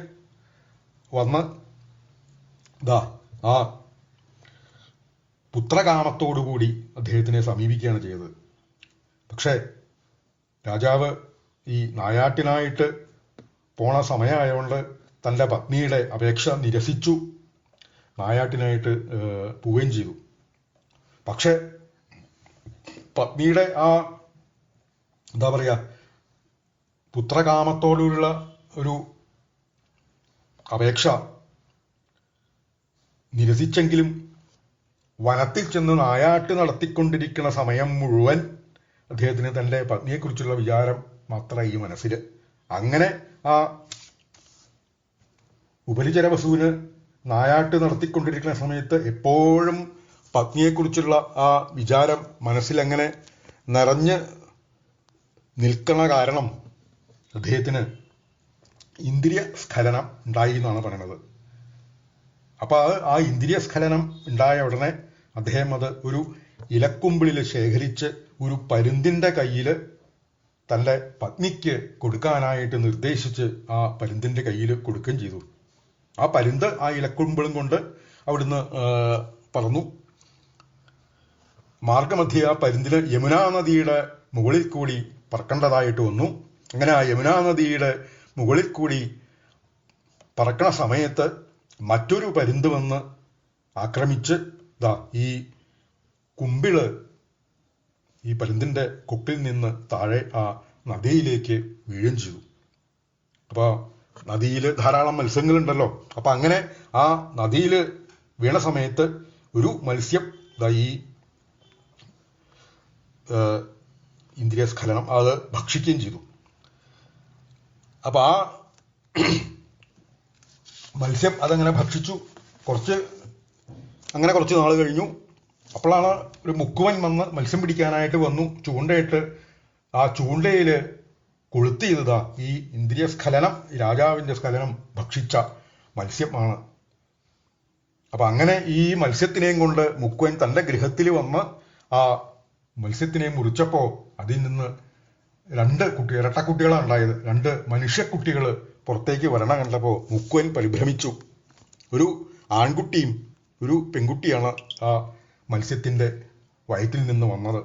വന്ന് ആ പുത്രകാമത്തോടുകൂടി അദ്ദേഹത്തിനെ സമീപിക്കുകയാണ് ചെയ്തത്. പക്ഷേ രാജാവ് ഈ നായാട്ടിനായിട്ട് പോണ സമയമായതുകൊണ്ട് തൻ്റെ പത്നിയുടെ അപേക്ഷ നിരസിച്ചു, നായാട്ടിനായിട്ട് പോവുകയും ചെയ്തു. പക്ഷെ പത്നിയുടെ ആ എന്താ പറയുക പുത്രകാമത്തോടുള്ള ഒരു അപേക്ഷ നിരസിച്ചെങ്കിലും വനത്തിൽ ചെന്ന് നായാട്ട് നടത്തിക്കൊണ്ടിരിക്കുന്ന സമയം മുഴുവൻ അദ്ദേഹത്തിന് തൻ്റെ പത്നിയെക്കുറിച്ചുള്ള വിചാരം മാത്രമായി ഈ മനസ്സിൽ. അങ്ങനെ ആ ഉപരിചരവസുവിന് നായാട്ട് നടത്തിക്കൊണ്ടിരിക്കുന്ന സമയത്ത് എപ്പോഴും പത്നിയെക്കുറിച്ചുള്ള ആ വിചാരം മനസ്സിലങ്ങനെ നിറഞ്ഞ് നിൽക്കുന്ന കാരണം അദ്ദേഹത്തിന് ഇന്ദ്രിയ സ്ഖലനം ഉണ്ടായി എന്നാണ് പറയുന്നത്. അപ്പൊ ആ ഇന്ദ്രിയ സ്ഖലനം ഉണ്ടായ ഉടനെ അദ്ദേഹം അത് ഒരു ഇലക്കുമ്പിളിൽ ശേഖരിച്ച് ഒരു പരുന്തിന്റെ കയ്യിൽ തൻ്റെ പത്നിക്ക് കൊടുക്കാനായിട്ട് നിർദ്ദേശിച്ച് ആ പരുന്തിന്റെ കയ്യിൽ കൊടുക്കുകയും ചെയ്തു. ആ പരുന്ത് ആ ഇലക്കുമ്പിളും കൊണ്ട് അവിടുന്ന് പറന്നു. മാർഗമധ്യേ ആ പരുന്തിന് യമുനാ നദിയുടെ മുകളിൽ കൂടി പറക്കേണ്ടതായിട്ട് വന്നു. അങ്ങനെ ആ യമുനാ നദിയുടെ മുകളിൽ കൂടി പറക്കണ സമയത്ത് മറ്റൊരു പരുന്ത് വന്ന് ആക്രമിച്ച് ഈ കുമ്പിള് ഈ പരുന്തിന്റെ കൊക്കിൽ നിന്ന് താഴെ ആ നദിയിലേക്ക് വീഴുകയും ചെയ്തു. അപ്പൊ നദിയിൽ ധാരാളം മത്സ്യങ്ങളുണ്ടല്ലോ. അപ്പൊ അങ്ങനെ ആ നദിയിൽ വീണ സമയത്ത് ഒരു മത്സ്യം ഈ ഇന്ദ്രിയസ്ഖലനം അത് ഭക്ഷിക്കുകയും ചെയ്തു. അപ്പൊ ആ മത്സ്യം അതങ്ങനെ ഭക്ഷിച്ചു. കുറച്ച് നാൾ കഴിഞ്ഞു. അപ്പോഴാണ് ഒരു മുക്കുവൻ വന്ന് മത്സ്യം പിടിക്കാനായിട്ട് വന്നു. ചൂണ്ടയിട്ട് ആ ചൂണ്ടയിൽ കൊളുത്തിയതാ ഈ ഇന്ദ്രിയ സ്ഖലനം, രാജാവിൻ്റെ സ്ഖലനം ഭക്ഷിച്ച മത്സ്യമാണ്. അപ്പൊ അങ്ങനെ ഈ മത്സ്യത്തിനെയും കൊണ്ട് മുക്കുവൻ തൻ്റെ ഗൃഹത്തിൽ വന്ന് ആ മത്സ്യത്തിനെ മുറിച്ചപ്പോ അതിൽ നിന്ന് ഇരട്ടക്കുട്ടികളാണ് ഉണ്ടായത്. 2 മനുഷ്യക്കുട്ടികൾ പുറത്തേക്ക് വരണം കണ്ടപ്പോൾ മുക്കുവൻ പരിഭ്രമിച്ചു. ഒരു ആൺകുട്ടിയും ഒരു പെൺകുട്ടിയാണ് ആ മത്സ്യത്തിന്റെ വയറ്റിൽ നിന്ന് വന്നത്.